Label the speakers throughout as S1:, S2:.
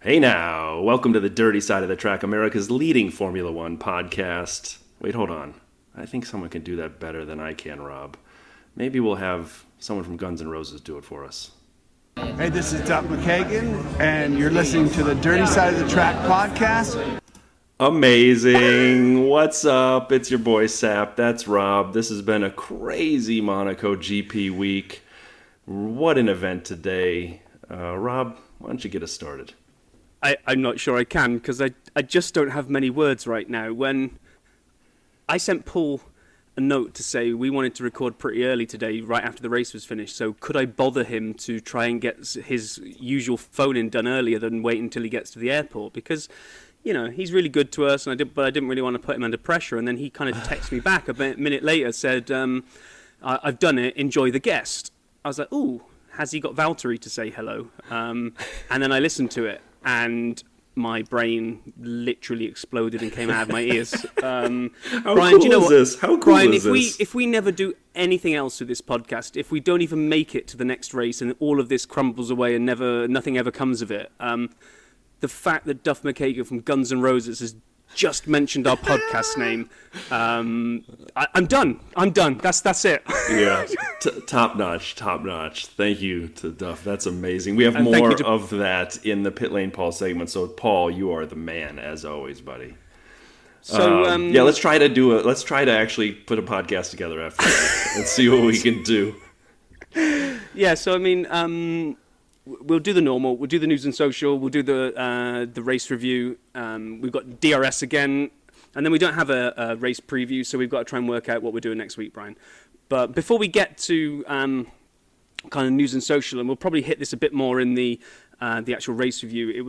S1: Hey now, welcome to the Dirty Side of the Track, America's leading Formula One podcast. Wait, hold on. I think someone can do that better than I can, Rob. Maybe we'll have someone from Guns N' Roses do it for us.
S2: Hey, this is Duff McKagan, and you're listening to the Dirty Side of the Track podcast.
S1: Amazing. What's up? It's your boy Sap. That's Rob. This has been a crazy Monaco GP week. What an event today. Rob, why don't you get us started?
S3: I'm not sure I can, because I just don't have many words right now. When I sent Paul a note to say we wanted to record pretty early today, right after the race was finished, so could I bother him to try and get his usual phone-in done earlier than wait until he gets to the airport? Because, you know, he's really good to us, but I didn't really want to put him under pressure. And then he kind of texted me back a minute later, said, I've done it, enjoy the guest. I was like, ooh, has he got Valtteri to say hello? And then I listened to it, and my brain literally exploded and came out of my ears.
S1: How
S3: Brian,
S1: cool
S3: do you know
S1: is
S3: what?
S1: this? How cool
S3: Brian,
S1: is this?
S3: if we never do anything else with this podcast, if we don't even make it to the next race and all of this crumbles away and nothing ever comes of it, the fact that Duff McKagan from Guns N' Roses has just mentioned our podcast name, I'm done. That's it.
S1: Yeah, top notch. Thank you to Duff. That's amazing. We have
S3: And
S1: more
S3: thank you to-
S1: of that in the Pit Lane Paul segment. So, Paul, you are the man as always, buddy.
S3: So
S1: Yeah, let's try to actually put a podcast together after that. Let's see what we can do.
S3: yeah. So I mean, we'll do the normal. We'll do the news and social. We'll do the race review. We've got DRS again, and then we don't have a race preview, so we've got to try and work out what we're doing next week, Brian. But before we get to kind of news and social, and we'll probably hit this a bit more in the actual race review. It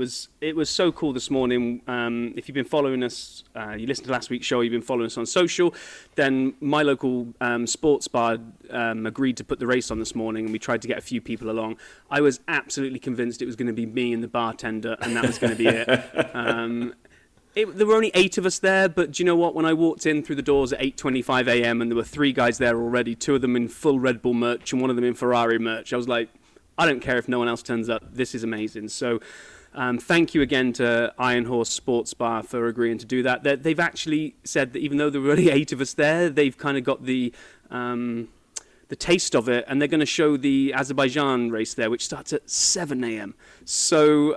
S3: was so cool this morning. If you've been following us, you listened to last week's show, you've been following us on social, then my local sports bar agreed to put the race on this morning, and we tried to get a few people along. I was absolutely convinced it was going to be me and the bartender, and that was going to be it. There were only 8 of us there, but do you know what? When I walked in through the doors at 8:25 a.m. and there were 3 guys there already, 2 of them in full Red Bull merch and 1 of them in Ferrari merch, I was like, I don't care if no one else turns up. This is amazing. So thank you again to Iron Horse Sports Bar for agreeing to do that. They've actually said that even though there were only 8 of us there, they've kind of got the taste of it, and they're going to show the Azerbaijan race there, which starts at 7 a.m. So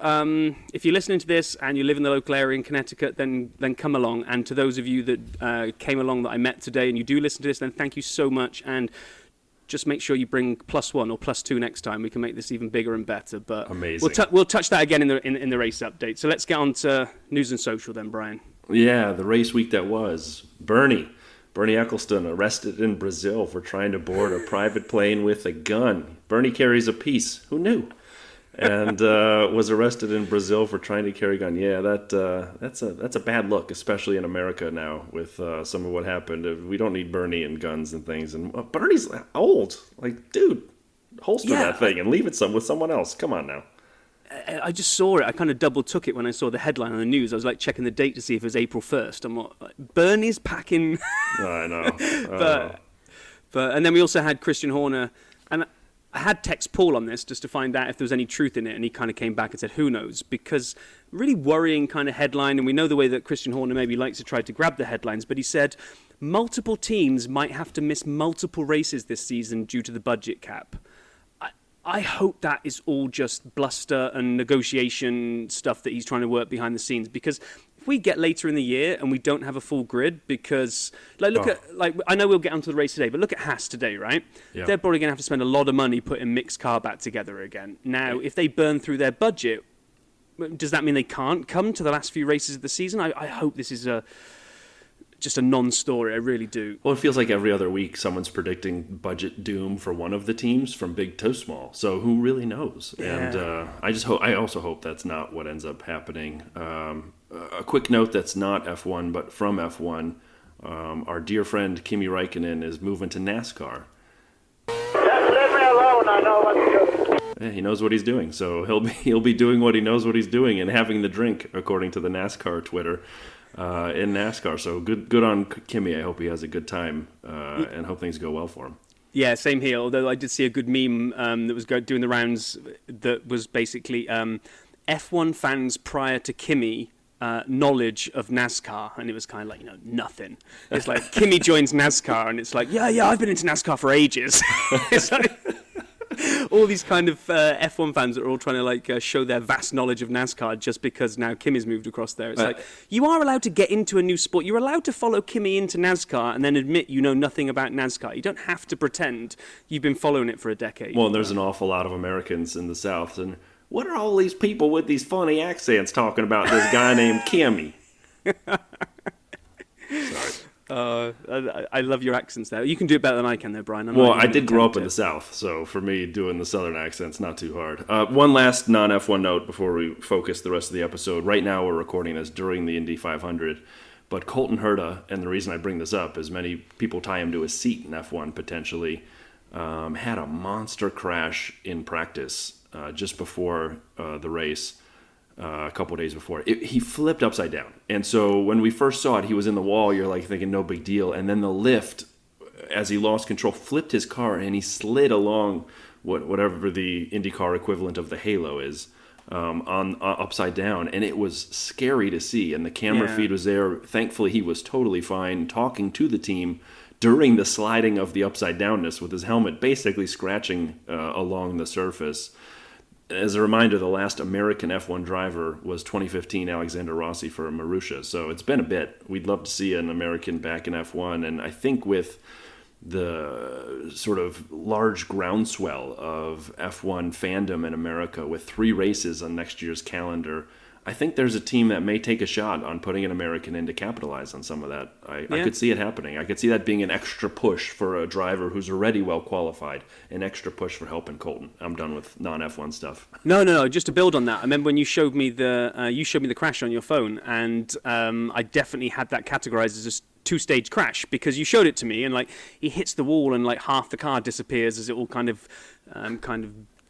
S3: if you're listening to this and you live in the local area in Connecticut, then come along. And to those of you that came along that I met today and you do listen to this, then thank you so much. And just make sure you bring +1 or +2 next time. We can make this even bigger and better. But
S1: amazing.
S3: We'll touch that again in the race update. So let's get on to news and social then, Brian.
S1: Yeah, the race week that was. Bernie Eccleston arrested in Brazil for trying to board a private plane with a gun. Bernie carries a piece. Who knew? And was arrested in Brazil for trying to carry a gun. Yeah, that's a bad look, especially in America now with some of what happened. We don't need Bernie and guns and things. And Bernie's old. Like, dude, holster that thing and leave it with someone else. Come on now.
S3: I just saw it. I kind of double took it when I saw the headline on the news. I was like checking the date to see if it was April 1st. I'm like, Bernie's packing.
S1: I know.
S3: But and then we also had Christian Horner, and I had text Paul on this just to find out if there was any truth in it, and he kind of came back and said, who knows? Because really worrying kind of headline, and we know the way that Christian Horner maybe likes to try to grab the headlines, but he said multiple teams might have to miss multiple races this season due to the budget cap. I hope that is all just bluster and negotiation stuff that he's trying to work behind the scenes, because if we get later in the year and we don't have a full grid, because look at I know we'll get onto the race today, but look at Haas today, right? Yeah. They're probably going to have to spend a lot of money putting mixed car back together again. Now, if they burn through their budget, does that mean they can't come to the last few races of the season? I hope this is just a non-story. I really do.
S1: Well, it feels like every other week someone's predicting budget doom for one of the teams from big to small. So who really knows?
S3: Yeah.
S1: And I also hope that's not what ends up happening. A quick note that's not F1, but from F1. Our dear friend Kimi Räikkönen is moving to NASCAR.
S4: Just leave me alone. I know what to do.
S1: Yeah, he knows what he's doing, so he'll be doing what he knows what he's doing and having the drink, according to the NASCAR Twitter. In NASCAR, so good on Kimi. I hope he has a good time and hope things go well for him.
S3: Yeah, same here. Although I did see a good meme that was doing the rounds that was basically F1 fans prior to Kimi knowledge of NASCAR, and it was kind of like, nothing. It's like Kimi joins NASCAR, and it's like, yeah, I've been into NASCAR for ages. It's like all these kind of F1 fans that are all trying to like show their vast knowledge of NASCAR just because now Kimi's moved across there. It's like, you are allowed to get into a new sport. You're allowed to follow Kimi into NASCAR and then admit you know nothing about NASCAR. You don't have to pretend you've been following it for a decade.
S1: Well, there's an awful lot of Americans in the South, and what are all these people with these funny accents talking about this guy named Kimi? Sorry.
S3: I love your accents there. You can do it better than I can there, Brian.
S1: Well, I did grow up in the South, so for me, doing the Southern accent's not too hard. One last non-F1 note before we focus the rest of the episode. Right now, we're recording this during the Indy 500, but Colton Herta, and the reason I bring this up is many people tie him to a seat in F1 potentially, had a monster crash in practice just before the race. A couple of days before. He flipped upside down. And so when we first saw it, he was in the wall. You're like thinking, no big deal. And then the lift, as he lost control, flipped his car and he slid along whatever the IndyCar equivalent of the halo is on upside down. And it was scary to see. And the camera feed was there. Thankfully, he was totally fine talking to the team during the sliding of the upside downness with his helmet basically scratching along the surface. As a reminder, the last American F1 driver was 2015 Alexander Rossi for Marussia. So it's been a bit. We'd love to see an American back in F1. And I think with the sort of large groundswell of F1 fandom in America with 3 races on next year's calendar, I think there's a team that may take a shot on putting an American in to capitalize on some of that. I could see it happening. I could see that being an extra push for a driver who's already well qualified, an extra push for helping Colton. I'm done with non-F1 stuff.
S3: No. Just to build on that, I remember when you showed me the crash on your phone, and I definitely had that categorized as a 2-stage crash because you showed it to me, and like he hits the wall, and like half the car disappears as it all kind of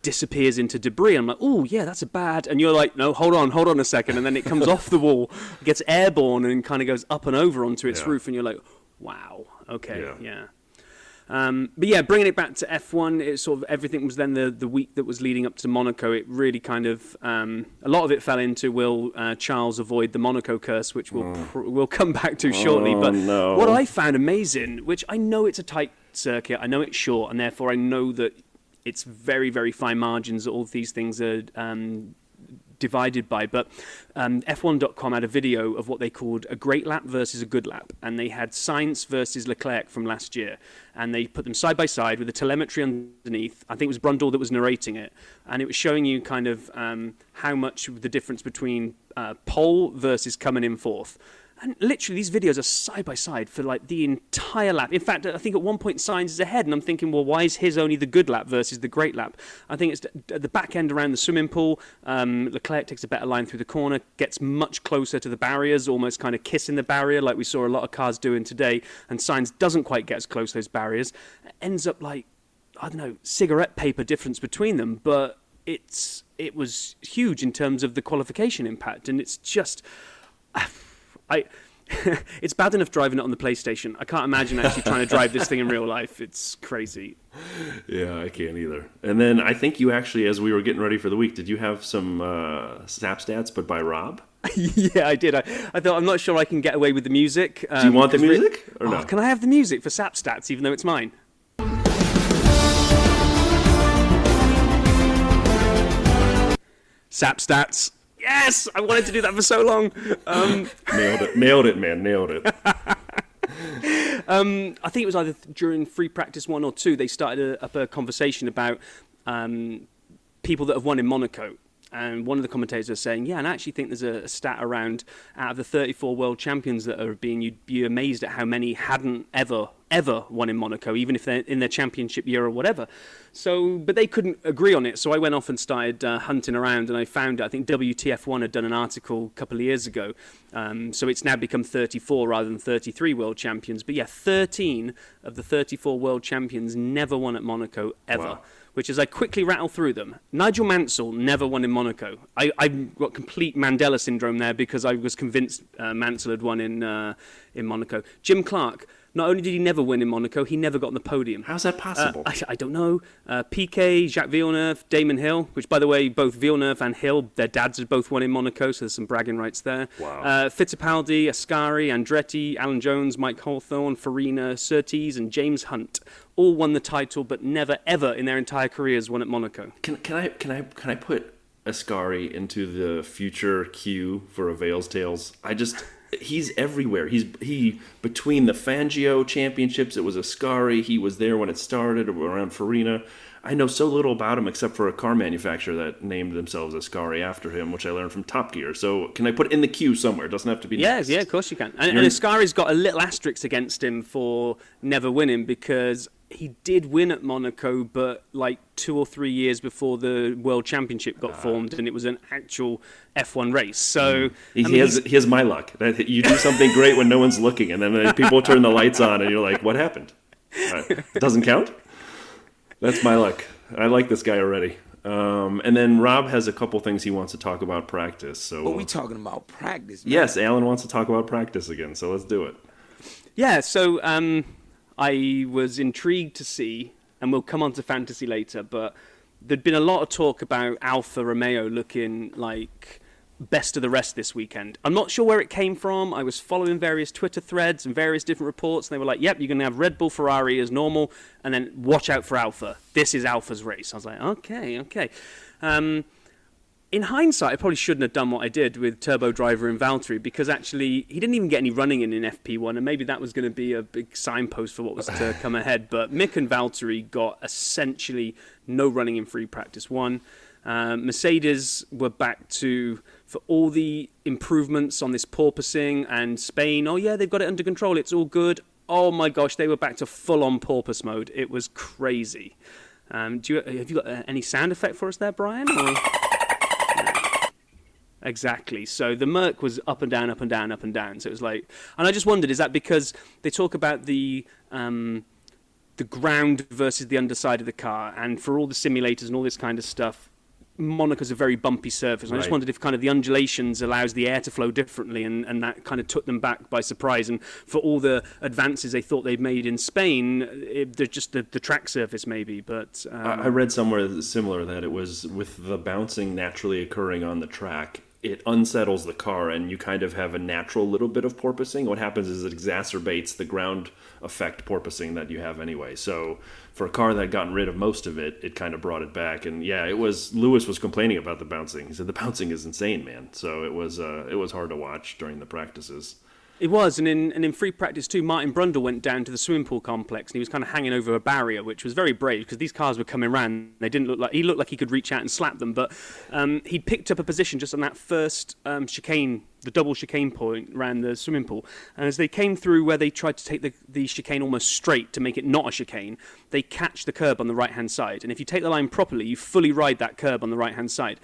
S3: disappears into debris. I'm like, oh yeah, that's a bad. And you're like, no, hold on a second. And then it comes off the wall, gets airborne, and kind of goes up and over onto its roof. And you're like, wow, okay, yeah. But yeah, bringing it back to F1, it sort of everything was then the week that was leading up to Monaco. It really kind of a lot of it fell into will Charles avoid the Monaco curse, which we'll come back to shortly. But what I found amazing, which I know it's a tight circuit, I know it's short, and therefore I know that it's very, very fine margins that all of these things are divided by. But F1.com had a video of what they called a great lap versus a good lap. And they had Sainz versus Leclerc from last year. And they put them side by side with the telemetry underneath. I think it was Brundle that was narrating it. And it was showing you kind of how much the difference between pole versus coming in fourth. And literally, these videos are side by side for like the entire lap. In fact, I think at one point Sainz is ahead, and I'm thinking, well, why is his only the good lap versus the great lap? I think it's at the back end around the swimming pool. Leclerc takes a better line through the corner, gets much closer to the barriers, almost kind of kissing the barrier like we saw a lot of cars doing today. And Sainz doesn't quite get as close to those barriers. Ends up like, I don't know, cigarette paper difference between them, but it was huge in terms of the qualification impact, and it's just. It's bad enough driving it on the PlayStation. I can't imagine actually trying to drive this thing in real life. It's crazy.
S1: Yeah, I can't either. And then I think you actually, as we were getting ready for the week, did you have some SAP stats, but by Rob?
S3: Yeah, I did. I thought, I'm not sure I can get away with the music.
S1: Do you want the music or no?
S3: Can I have the music for SAP stats, even though it's mine? SAP stats. Yes! I wanted to do that for so long.
S1: Nailed it, man. Nailed it.
S3: I think it was either during free practice 1 or 2, they started up a conversation about people that have won in Monaco. And one of the commentators was saying, yeah, and I actually think there's a stat around out of the 34 world champions that are being, you'd be amazed at how many hadn't ever won in Monaco, even if they're in their championship year or whatever. So, but they couldn't agree on it. So I went off and started hunting around, and I found, I think WTF1 had done an article a couple of years ago. So it's now become 34 rather than 33 world champions. But yeah, 13 of the 34 world champions never won at Monaco ever. Wow. Which is I quickly rattle through them. Nigel Mansell never won in Monaco. I've got complete Mandela syndrome there because I was convinced Mansell had won in Monaco. Jim Clark, Not only did he never win in Monaco, he never got on the podium.
S1: How's that possible?
S3: I don't know. Piquet, Jacques Villeneuve, Damon Hill, which, by the way, both Villeneuve and Hill, their dads had both won in Monaco, so there's some bragging rights there.
S1: Wow.
S3: Fittipaldi, Ascari, Andretti, Alan Jones, Mike Hawthorne, Farina, Surtees, and James Hunt all won the title, but never, ever in their entire careers won at Monaco.
S1: Can I put Ascari into the future queue for Avails Tales? He's everywhere. He between the Fangio championships, it was Ascari. He was there when it started around Farina. I know so little about him except for a car manufacturer that named themselves Ascari after him, which I learned from Top Gear. So can I put it in the queue somewhere? It doesn't have to be next.
S3: Yeah, of course you can. And Ascari's got a little asterisk against him for never winning because he did win at Monaco, but like 2 or 3 years before the World Championship got formed, and it was an actual F1 race. So
S1: he has my luck. You do something great when no one's looking, and then people turn the lights on, and you're like, "What happened?" It doesn't count. That's my luck. I like this guy already. And then Rob has a couple things he wants to talk about practice. So,
S5: but we talking about practice, man.
S1: Yes, Alan wants to talk about practice again. So let's do it.
S3: Yeah. So I was intrigued to see, and we'll come on to fantasy later, but there'd been a lot of talk about Alfa Romeo looking like best of the rest this weekend. I'm not sure where it came from. I was following various Twitter threads and various different reports, and they were like, yep, you're going to have Red Bull, Ferrari as normal, and then watch out for Alfa. This is Alfa's race. I was like, okay. In hindsight, I probably shouldn't have done what I did with Turbo Driver and Valtteri, because actually he didn't even get any running in FP1, and maybe that was going to be a big signpost for what was to come ahead. But Mick and Valtteri got essentially no running in free practice one. Mercedes were back to, for all the improvements on this porpoising and Spain, oh yeah, they've got it under control, it's all good. Oh my gosh, they were back to full-on porpoise mode. It was crazy. Have you got any sound effect for us there, Brian? Or? Exactly. So the Merc was up and down, up and down, up and down. So it was like, and I just wondered, is that because they talk about the ground versus the underside of the car, and for all the simulators and all this kind of stuff, Monaco's a very bumpy surface. And I just wondered if kind of the undulations allows the air to flow differently, and that kind of took them back by surprise. And for all the advances they thought they'd made in Spain, they're just the track surface maybe. But
S1: I read somewhere similar that it was with the bouncing naturally occurring on the track, it unsettles the car, and you kind of have a natural little bit of porpoising. What happens is it exacerbates the ground effect porpoising that you have anyway. So for a car that had gotten rid of most of it, it kind of brought it back. And yeah, Lewis was complaining about the bouncing. He said the bouncing is insane, man. So it was hard to watch during the practices.
S3: It was, and in free practice too, Martin Brundle went down to the swimming pool complex, and he was kind of hanging over a barrier, which was very brave because these cars were coming around. He looked like he could reach out and slap them, but he picked up a position just on that first chicane, the double chicane point around the swimming pool. And as they came through where they tried to take the chicane almost straight to make it not a chicane, they catch the curb on the right-hand side. And if you take the line properly, you fully ride that curb on the right-hand side.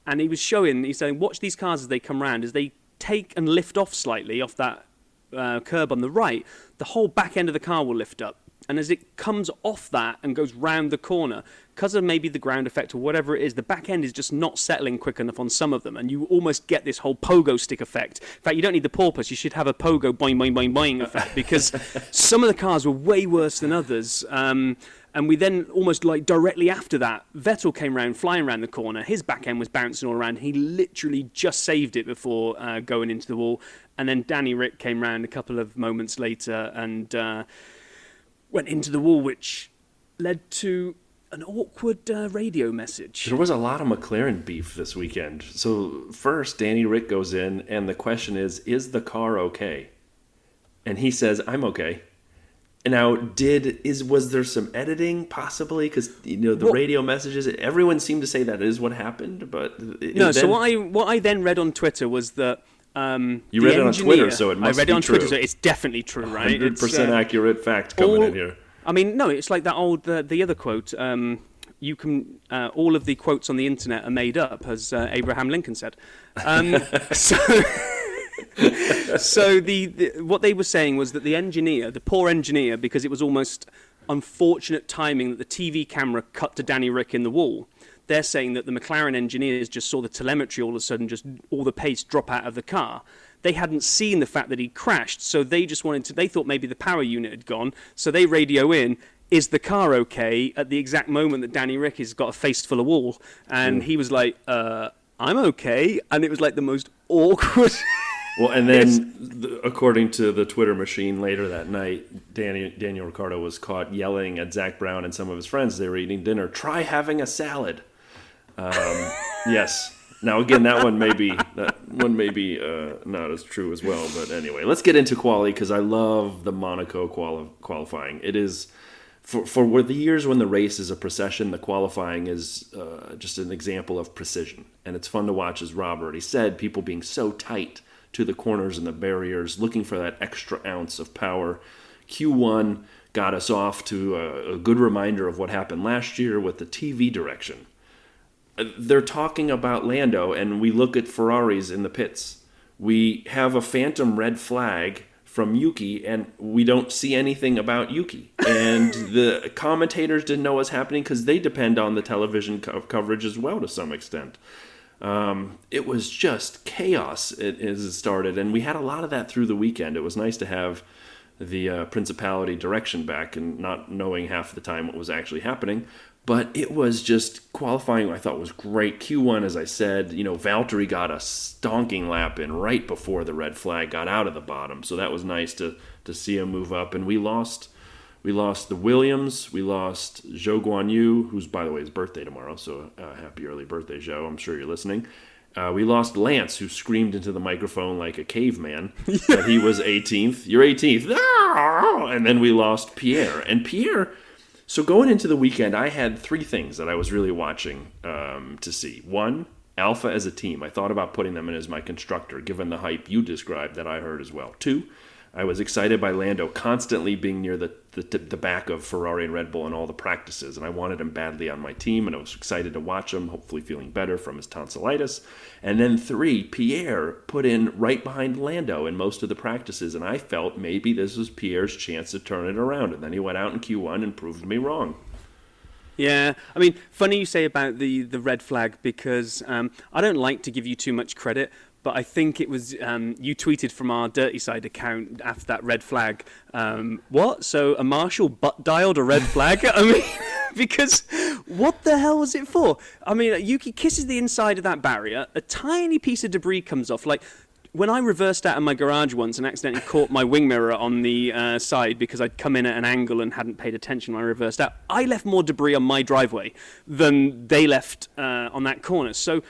S3: And he's saying, watch these cars as they come round, as they take and lift off slightly off that curb on the right, the whole back end of the car will lift up. And as it comes off that and goes round the corner, because of maybe the ground effect or whatever it is, the back end is just not settling quick enough on some of them, and you almost get this whole pogo stick effect. In fact, you don't need the porpoise, you should have a pogo boing, boing, boing, boing effect, because some of the cars were way worse than others. And we then, almost like directly after that, Vettel came round, flying around the corner. His back end was bouncing all around. He literally just saved it before going into the wall. And then Danny Rick came round a couple of moments later and went into the wall, which led to an awkward radio message.
S1: There was a lot of McLaren beef this weekend. So first, Danny Rick goes in, and the question is the car okay? And he says, I'm okay. And now, was there some editing possibly? Because the radio messages, everyone seemed to say that is what happened, but
S3: no. So what I then read on Twitter was that
S1: you read it on Twitter, so it must be true.
S3: I read it on Twitter, so it's definitely true, right?
S1: 100% accurate fact coming in here.
S3: I mean, no, it's like that old the other quote. You can all of the quotes on the internet are made up, as Abraham Lincoln said. So what they were saying was that the poor engineer, because it was almost unfortunate timing that the TV camera cut to Danny Rick in the wall, they're saying that the McLaren engineers just saw the telemetry all of a sudden, just all the pace drop out of the car. they hadn't seen the fact that he crashed, so they just they thought maybe the power unit had gone, so they radio in, is the car okay, at the exact moment that Danny Rick has got a face full of wall. And he was like, I'm okay. And it was like the most awkward...
S1: Well, and then, according to the Twitter machine later that night, Daniel Ricciardo was caught yelling at Zach Brown and some of his friends. They were eating dinner. Try having a salad. Yes. Now, again, that one may be not as true as well. But anyway, let's get into quali because I love the Monaco qualifying. It is for the years when the race is a procession, the qualifying is just an example of precision, and it's fun to watch. As Rob already said, people being so tight to the corners and the barriers, looking for that extra ounce of power. Q1 got us off to a good reminder of what happened last year with the TV direction. They're talking about Lando, and we look at Ferraris in the pits. We have a phantom red flag from Yuki, and we don't see anything about Yuki. And the commentators didn't know what's happening because they depend on the television coverage as well to some extent. It was just chaos as it started, and we had a lot of that through the weekend. It was nice to have the Principality direction back and not knowing half the time what was actually happening. But it was just qualifying, I thought was great. Q1, as I said, Valtteri got a stonking lap in right before the red flag got out of the bottom. So that was nice to see him move up. And we lost the Williams. We lost Zhou Guanyu, who's, by the way, his birthday tomorrow. So happy early birthday, Zhou. I'm sure you're listening. We lost Lance, who screamed into the microphone like a caveman that he was 18th. You're 18th. And then we lost Pierre. And Pierre... So going into the weekend, I had three things that I was really watching to see. One, Alpha as a team. I thought about putting them in as my constructor, given the hype you described that I heard as well. Two, I was excited by Lando constantly being near the back of Ferrari and Red Bull in all the practices, and I wanted him badly on my team, and I was excited to watch him, hopefully feeling better from his tonsillitis. And then three, Pierre put in right behind Lando in most of the practices, and I felt maybe this was Pierre's chance to turn it around, and then he went out in Q1 and proved me wrong.
S3: Yeah, I mean, funny you say about the red flag because I don't like to give you too much credit, but I think it was you tweeted from our Dirty Side account after that red flag. What? So a marshal butt dialed a red flag? I mean, because what the hell was it for? I mean, Yuki kisses the inside of that barrier. A tiny piece of debris comes off. Like when I reversed out of my garage once and accidentally caught my wing mirror on the side because I'd come in at an angle and hadn't paid attention when I reversed out, I left more debris on my driveway than they left on that corner. So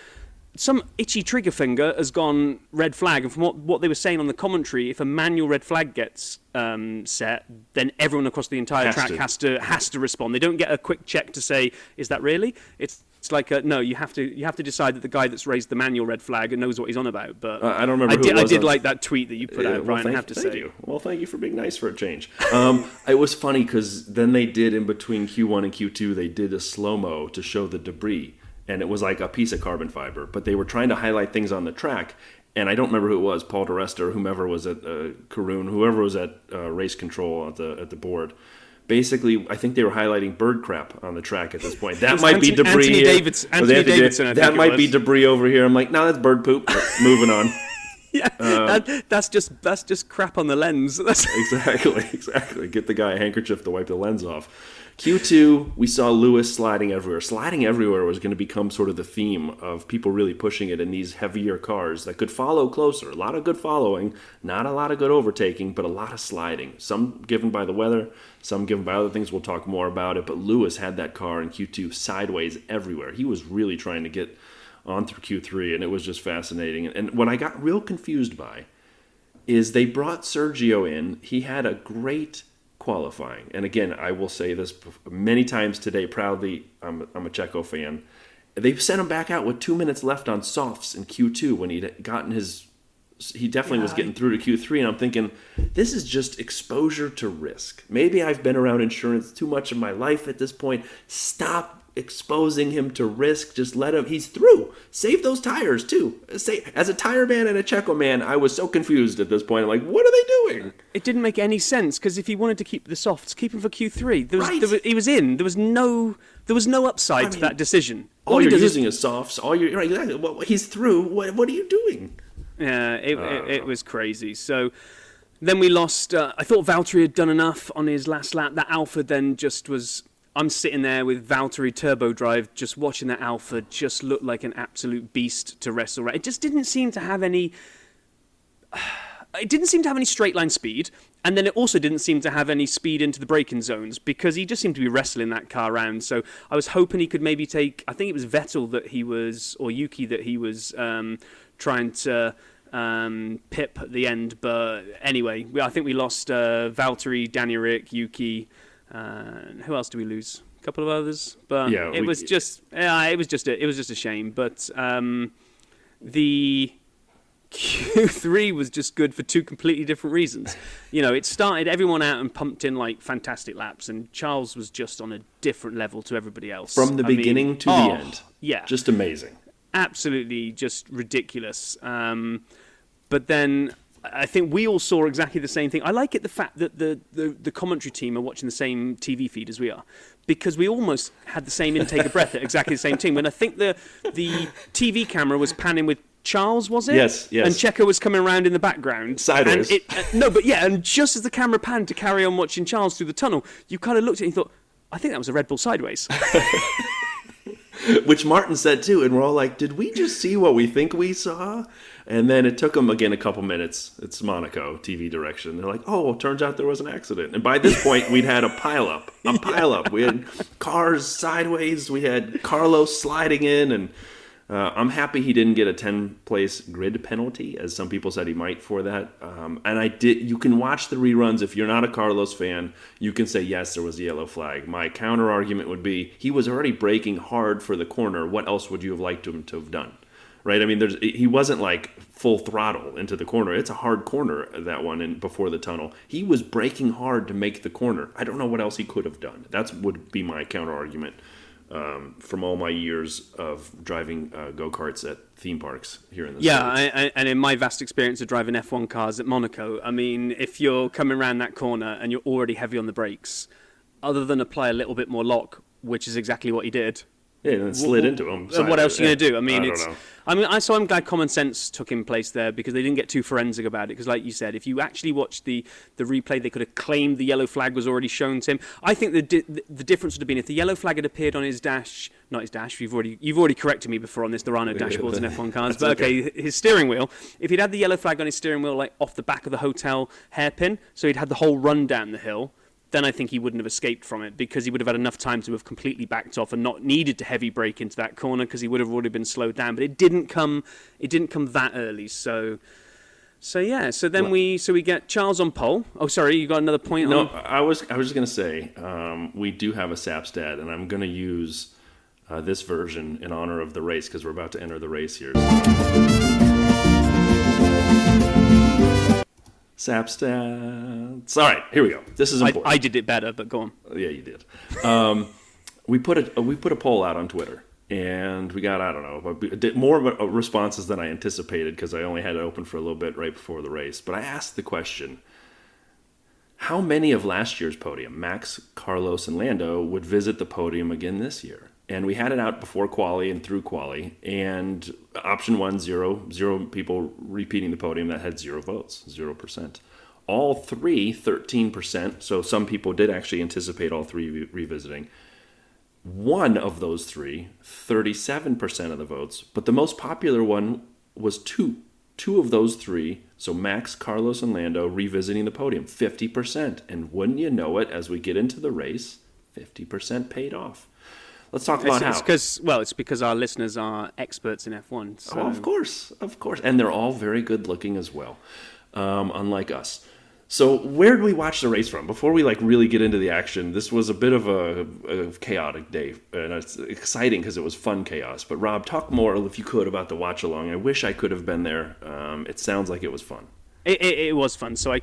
S3: some itchy trigger finger has gone red flag, and from what they were saying on the commentary, if a manual red flag gets set, then everyone across the entire track has to respond. They don't get a quick check to say, is that really? It's like no, you have to decide that the guy that's raised the manual red flag knows what he's on about. But
S1: I don't remember. I
S3: did like that tweet that you put out, Brian. I have to say.
S1: Thank you. Well, thank you for being nice for a change. It was funny because then they did in between Q1 and Q2, they did a slow-mo to show the debris. And it was like a piece of carbon fiber. But they were trying to highlight things on the track. And I don't remember who it was, Paul DeResta or whomever was at Karun, whoever was at race control at the board. Basically, I think they were highlighting bird crap on the track at this point. That might be debris.
S3: Anthony Davidson,
S1: that might be debris over here. I'm like, no, that's bird poop. Moving on.
S3: Yeah, that's just crap on the lens.
S1: Exactly. Get the guy a handkerchief to wipe the lens off. Q2, we saw Lewis sliding everywhere. Sliding everywhere was going to become sort of the theme of people really pushing it in these heavier cars that could follow closer. A lot of good following, not a lot of good overtaking, but a lot of sliding. Some given by the weather, some given by other things. We'll talk more about it. But Lewis had that car in Q2 sideways everywhere. He was really trying to get on through Q3, and it was just fascinating. And what I got real confused by is they brought Sergio in. He had a great qualifying. And again, I will say this many times today, proudly, I'm a Checo fan. They sent him back out with 2 minutes left on softs in Q2 when he'd gotten he definitely was getting through to Q3, and I'm thinking, this is just exposure to risk. Maybe I've been around insurance too much in my life at this point. Stop exposing him to risk. Just let him, he's through. Save those tires too. As a tire man and a Checo man, I was so confused at this point. I'm like, what are they doing?
S3: It didn't make any sense, because if he wanted to keep the softs, keep him for Q3. He was in. There was no upside to that decision.
S1: All you're using is softs. Right, exactly. Well, he's through. What are you doing?
S3: Yeah, it was crazy. So then we lost. I thought Valtteri had done enough on his last lap. That Alpha then just was. I'm sitting there with Valtteri turbo drive, just watching that Alpha just look like an absolute beast to wrestle. It just didn't seem to have any. It didn't seem to have any straight line speed, and then it also didn't seem to have any speed into the braking zones because he just seemed to be wrestling that car around. So I was hoping he could maybe take. I think it was Vettel that he was, or Yuki that he was trying to pip at the end. But anyway, I think we lost Valtteri, Danny Rick, Yuki. Who else do we lose? A couple of others, but
S1: yeah,
S3: it was just a shame. But the Q3 was just good for two completely different reasons. It started everyone out and pumped in like fantastic laps, and Charles was just on a different level to everybody else.
S1: From the beginning to the end.
S3: Yeah.
S1: Just amazing.
S3: Absolutely just ridiculous. But then I think we all saw exactly the same thing. I like it, the fact that the commentary team are watching the same TV feed as we are, because we almost had the same intake of breath at exactly the same time. When I think the TV camera was panning with Charles, was it?
S1: Yes.
S3: And Checo was coming around in the background.
S1: Sideways.
S3: And just as the camera panned to carry on watching Charles through the tunnel, you kind of looked at it and thought, I think that was a Red Bull sideways.
S1: Which Martin said too, and we're all like, did we just see what we think we saw? And then it took them, again, a couple minutes. It's Monaco, TV direction. They're like, oh, well, turns out there was an accident. And by this point, we'd had a pileup. We had cars sideways. We had Carlos sliding in, and I'm happy he didn't get a 10-place grid penalty, as some people said he might for that. You can watch the reruns. If you're not a Carlos fan, you can say, yes, there was a yellow flag. My counter argument would be, he was already braking hard for the corner. What else would you have liked him to have done? Right? I mean, he wasn't like full throttle into the corner. It's a hard corner, that one, and before the tunnel. He was braking hard to make the corner. I don't know what else he could have done. That would be my counter argument. From all my years of driving go-karts at theme parks here in the States.
S3: And in my vast experience of driving F1 cars at Monaco, I mean, if you're coming around that corner and you're already heavy on the brakes, other than apply a little bit more lock, which is exactly what he did.
S1: Yeah, and it slid into him.
S3: So what else are you going to do? I mean,
S1: I don't know.
S3: I'm glad common sense took in place there, because they didn't get too forensic about it. Because, like you said, if you actually watched the replay, they could have claimed the yellow flag was already shown to him. I think the difference would have been if the yellow flag had appeared on his dash, not his dash. You've already corrected me before on this. There are no dashboards in F1 cars, but okay, his steering wheel. If he'd had the yellow flag on his steering wheel, like off the back of the hotel hairpin, so he'd had the whole run down the hill, then I think he wouldn't have escaped from it, because he would have had enough time to have completely backed off and not needed to heavy brake into that corner, because he would have already been slowed down. But it didn't come that early. So then we get Charles on pole. Oh, sorry, you got another point?
S1: No, I was just gonna say we do have a SAP stat, and I'm gonna use this version in honor of the race, because we're about to enter the race here. SAP stats. All right, here we go. This is important.
S3: I did it better, but go on.
S1: Yeah, you did. We put a poll out on Twitter, and we got, I don't know, more responses than I anticipated, because I only had it open for a little bit right before the race. But I asked the question, how many of last year's podium, Max, Carlos, and Lando, would visit the podium again this year? And we had it out before quali and through quali, and option 1, 0 people repeating the podium. That had 0 votes, 0%. All three, 13%, so some people did actually anticipate all three revisiting. One of those three, 37% of the votes, but the most popular one was two. Two of those three, so Max, Carlos, and Lando revisiting the podium, 50%. And wouldn't you know it, as we get into the race, 50% paid off. Let's talk about how.
S3: It's because our listeners are experts in F1. So.
S1: Oh, of course. And they're all very good looking as well, unlike us. So where do we watch the race from? Before we really get into the action, this was a bit of a chaotic day, and it's exciting because it was fun chaos. But Rob, talk more, if you could, about the watch along. I wish I could have been there. It sounds like it was fun.
S3: It was fun. So I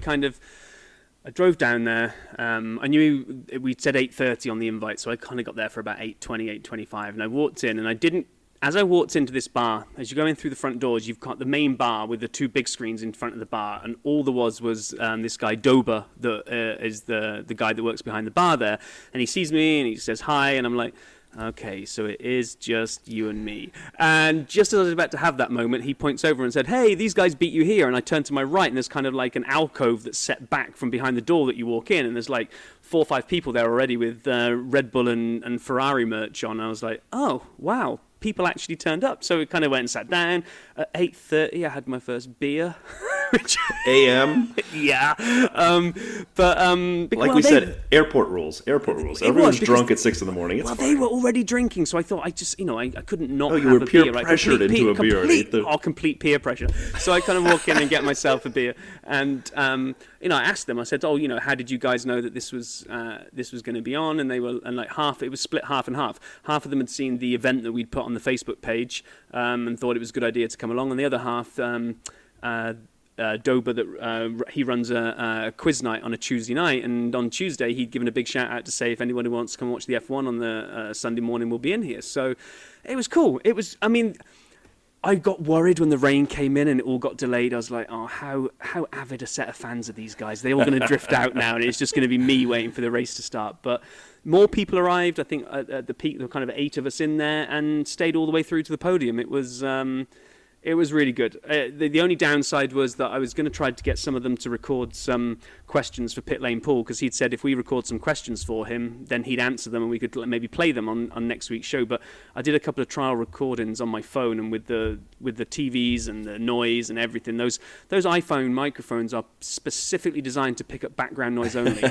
S3: drove down there. I knew we'd said 8:30 on the invite, so I kind of got there for about 8:20, 8:25, and I walked in, and I didn't. As I walked into this bar, as you go in through the front doors, you've got the main bar with the two big screens in front of the bar, and all there was this guy Dober, that is the guy that works behind the bar there, and he sees me and he says hi, and I'm like, Okay, so it is just you and me. And just as I was about to have that moment, he points over and said, hey, these guys beat you here. And I turn to my right, and there's kind of like an alcove that's set back from behind the door that you walk in. And there's like 4 or 5 people there already with Red Bull and Ferrari merch on. And I was like, oh, wow, people actually turned up. So we kind of went and sat down. At 8:30, I had my first beer.
S1: AM.
S3: Yeah.
S1: Like we said, airport rules. Everyone's drunk at 6 in the morning. It's
S3: well,
S1: fine.
S3: they were already drinking, so I thought I just, I couldn't not have
S1: you were
S3: a
S1: peer
S3: beer. Right?
S1: pressured into a beer at 8:30.
S3: Complete peer pressure. So I kind of walk in and get myself a beer. And, I asked them, I said, how did you guys know that this was going to be on? And they were, and like it was split half and half. Half of them had seen the event that we'd put on the Facebook page and thought it was a good idea to come along. And the other half, Dober, that he runs a quiz night on a Tuesday night, and on Tuesday he'd given a big shout out to say if anybody wants to come watch the F1 on the Sunday morning, we'll be in here. So it was cool. I got worried when the rain came in and it all got delayed. I was like, oh, how avid a set of fans are these guys? They're all going to drift out now, and it's just going to be me waiting for the race to start. But more people arrived. I think at the peak there were kind of 8 of us in there and stayed all the way through to the podium. It was really good. The only downside was that I was going to try to get some of them to record some questions for Pit Lane Paul, because he'd said if we record some questions for him, then he'd answer them and we could maybe play them on next week's show. But I did a couple of trial recordings on my phone, and with the TVs and the noise and everything, those iPhone microphones are specifically designed to pick up background noise only.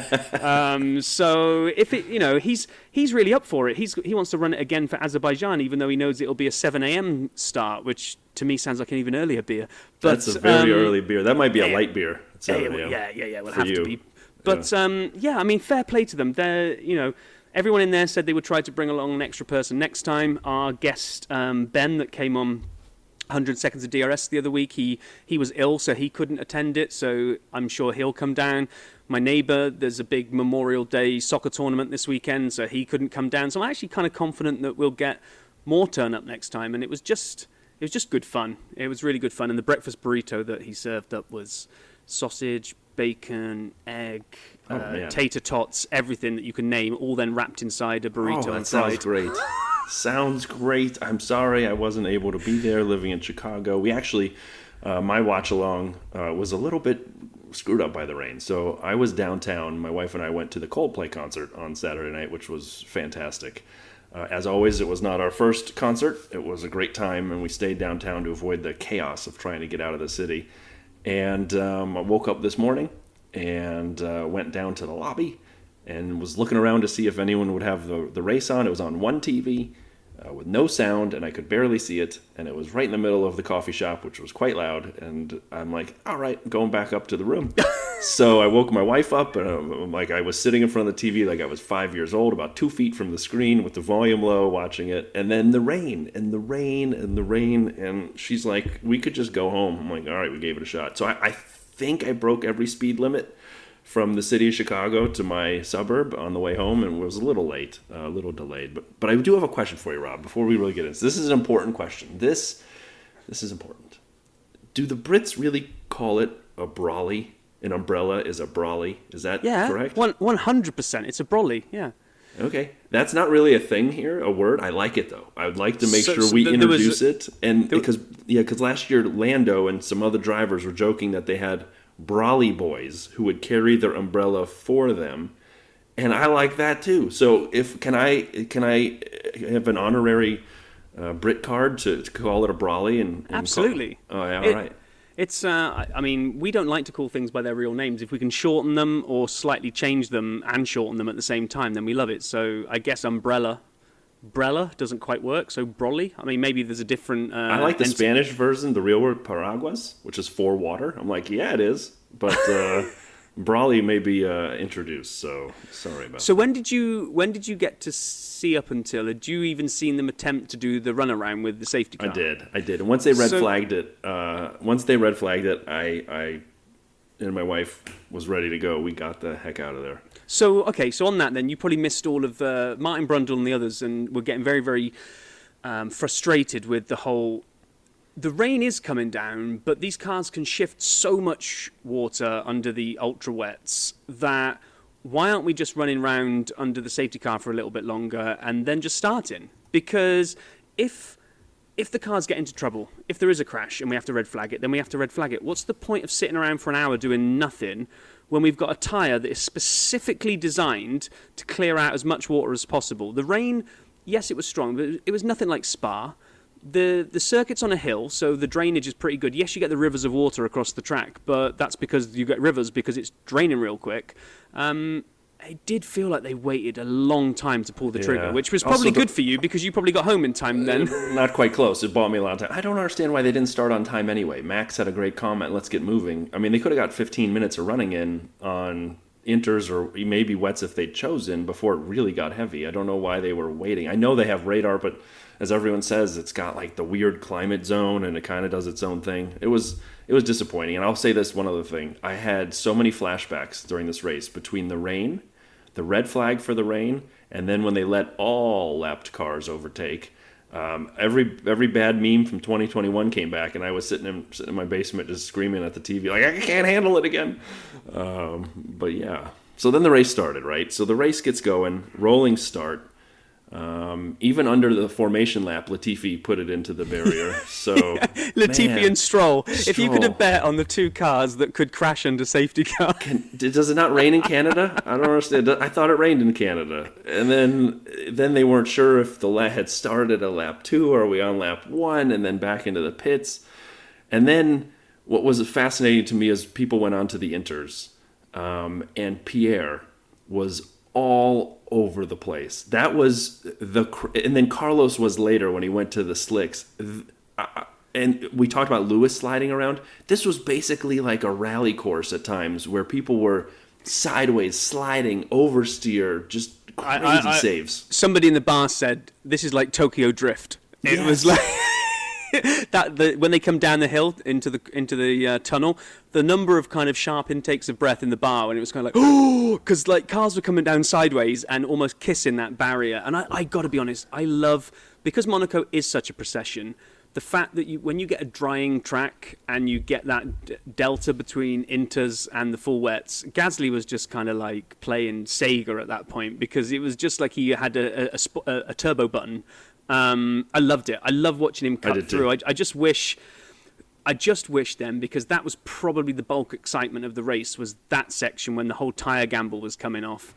S3: So if it, he's really up for it. He wants to run it again for Azerbaijan, even though he knows it'll be a 7 a.m. start, which to me sounds like an even earlier beer. But,
S1: that's a very early beer. That might be a light beer.
S3: Yeah. We'll have to be. But fair play to them. They're, everyone in there said they would try to bring along an extra person next time. Our guest Ben, that came on 100 Seconds of DRS the other week, he was ill, so he couldn't attend it. So I'm sure he'll come down. My neighbour, there's a big Memorial Day soccer tournament this weekend, so he couldn't come down. So I'm actually kind of confident that we'll get more turn up next time. And it was just good fun. It was really good fun. And the breakfast burrito that he served up was sausage, bacon, egg, tater tots, everything that you can name, all then wrapped inside a burrito.
S1: That sounds great. Sounds great. I'm sorry I wasn't able to be there living in Chicago. We actually, my watch along was a little bit screwed up by the rain. So I was downtown. My wife and I went to the Coldplay concert on Saturday night, which was fantastic. As always, it was not our first concert. It was a great time, and we stayed downtown to avoid the chaos of trying to get out of the city. And I woke up this morning and went down to the lobby and was looking around to see if anyone would have the race on. It was on one TV with no sound, and I could barely see it. And it was right in the middle of the coffee shop, which was quite loud. And I'm like, all right, I'm going back up to the room. So I woke my wife up, and I was sitting in front of the TV like I was 5 years old, about 2 feet from the screen with the volume low, watching it. And then the rain, and she's like, we could just go home. I'm like, all right, we gave it a shot. So I think I broke every speed limit from the city of Chicago to my suburb on the way home, and it was a little late, a little delayed. But I do have a question for you, Rob, before we really get into this. This is an important question. This is important. Do the Brits really call it a brolly? An umbrella is a brolly. Is that correct?
S3: 100%. It's a brolly, yeah.
S1: Okay. That's not really a thing here, a word. I like it, though. I would like to make sure we introduce it. And because last year Lando and some other drivers were joking that they had brolly boys who would carry their umbrella for them. And I like that, too. So can I have an honorary Brit card to call it a brolly? And
S3: absolutely.
S1: All right.
S3: It's, we don't like to call things by their real names. If we can shorten them or slightly change them and shorten them at the same time, then we love it. So I guess umbrella doesn't quite work, so brolly. I mean, maybe there's a different...
S1: I like the Spanish version, the real word paraguas, which is for water. I'm like, yeah, it is. But brolly may be introduced, so sorry about that.
S3: So when did you get to see up until? Had you even seen them attempt to do the runaround with the safety car?
S1: I did. And once they red flagged it, I and my wife was ready to go. We got the heck out of there.
S3: So on that then, you probably missed all of Martin Brundle and the others, and were getting very, very frustrated with the whole... The rain is coming down, but these cars can shift so much water under the ultra wets that why aren't we just running around under the safety car for a little bit longer and then just starting? Because if the cars get into trouble, if there is a crash and we have to red flag it, then we have to red flag it. What's the point of sitting around for an hour doing nothing when we've got a tyre that is specifically designed to clear out as much water as possible? The rain, yes, it was strong, but it was nothing like Spa. The circuit's on a hill, so the drainage is pretty good. Yes, you get the rivers of water across the track, but that's because you get rivers because it's draining real quick. It did feel like they waited a long time to pull the trigger, which was probably good for you because you probably got home in time then.
S1: Not quite close. It bought me a lot of time. I don't understand why they didn't start on time anyway. Max had a great comment, let's get moving. I mean, they could have got 15 minutes of running in on inters or maybe wets if they'd chosen before it really got heavy. I don't know why they were waiting. I know they have radar, but as everyone says, it's got like the weird climate zone and it kind of does its own thing. It was disappointing. And I'll say this one other thing. I had so many flashbacks during this race between the rain, the red flag for the rain, and then when they let all lapped cars overtake. Every bad meme from 2021 came back, and I was sitting in my basement just screaming at the TV like, I can't handle it again. But yeah. So then the race started, right? So the race gets going, rolling start. Even under the formation lap, Latifi put it into the barrier. So
S3: Latifi and Stroll. If you could have bet on the two cars that could crash under safety car.
S1: Does it not rain in Canada? I don't understand. I thought it rained in Canada. And then they weren't sure if the lap had started at lap 2 or are we on lap 1 and then back into the pits. And then what was fascinating to me is people went on to the inters. And Pierre was all over the place. That was and then Carlos was later when he went to the slicks. And we talked about Lewis sliding around. This was basically like a rally course at times where people were sideways, sliding, oversteer, just crazy saves.
S3: Somebody in the bar said, this is like Tokyo Drift. It was like... when they come down the hill into the tunnel, the number of kind of sharp intakes of breath in the bar, and it was kind of like, oh, because like cars were coming down sideways and almost kissing that barrier. And I got to be honest, I love, because Monaco is such a procession, the fact that when you get a drying track and you get that delta between inters and the full wets, Gasly was just kind of like playing Sega at that point because it was just like he had a turbo button. I loved it. I love watching him cut through. I just wish then, because that was probably the bulk excitement of the race, was that section when the whole tyre gamble was coming off.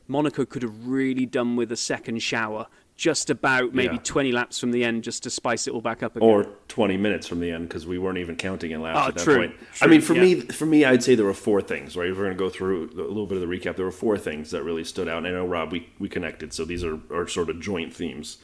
S3: Monaco could have really done with a second shower, just about maybe 20 laps from the end, just to spice it all back up again.
S1: Or 20 minutes from the end, because we weren't even counting in laps at that point.
S3: True,
S1: I mean, for me, I'd say there were 4 things, right? If we're going to go through a little bit of the recap, there were 4 things that really stood out. And I know, Rob, we connected, so these are sort of joint themes.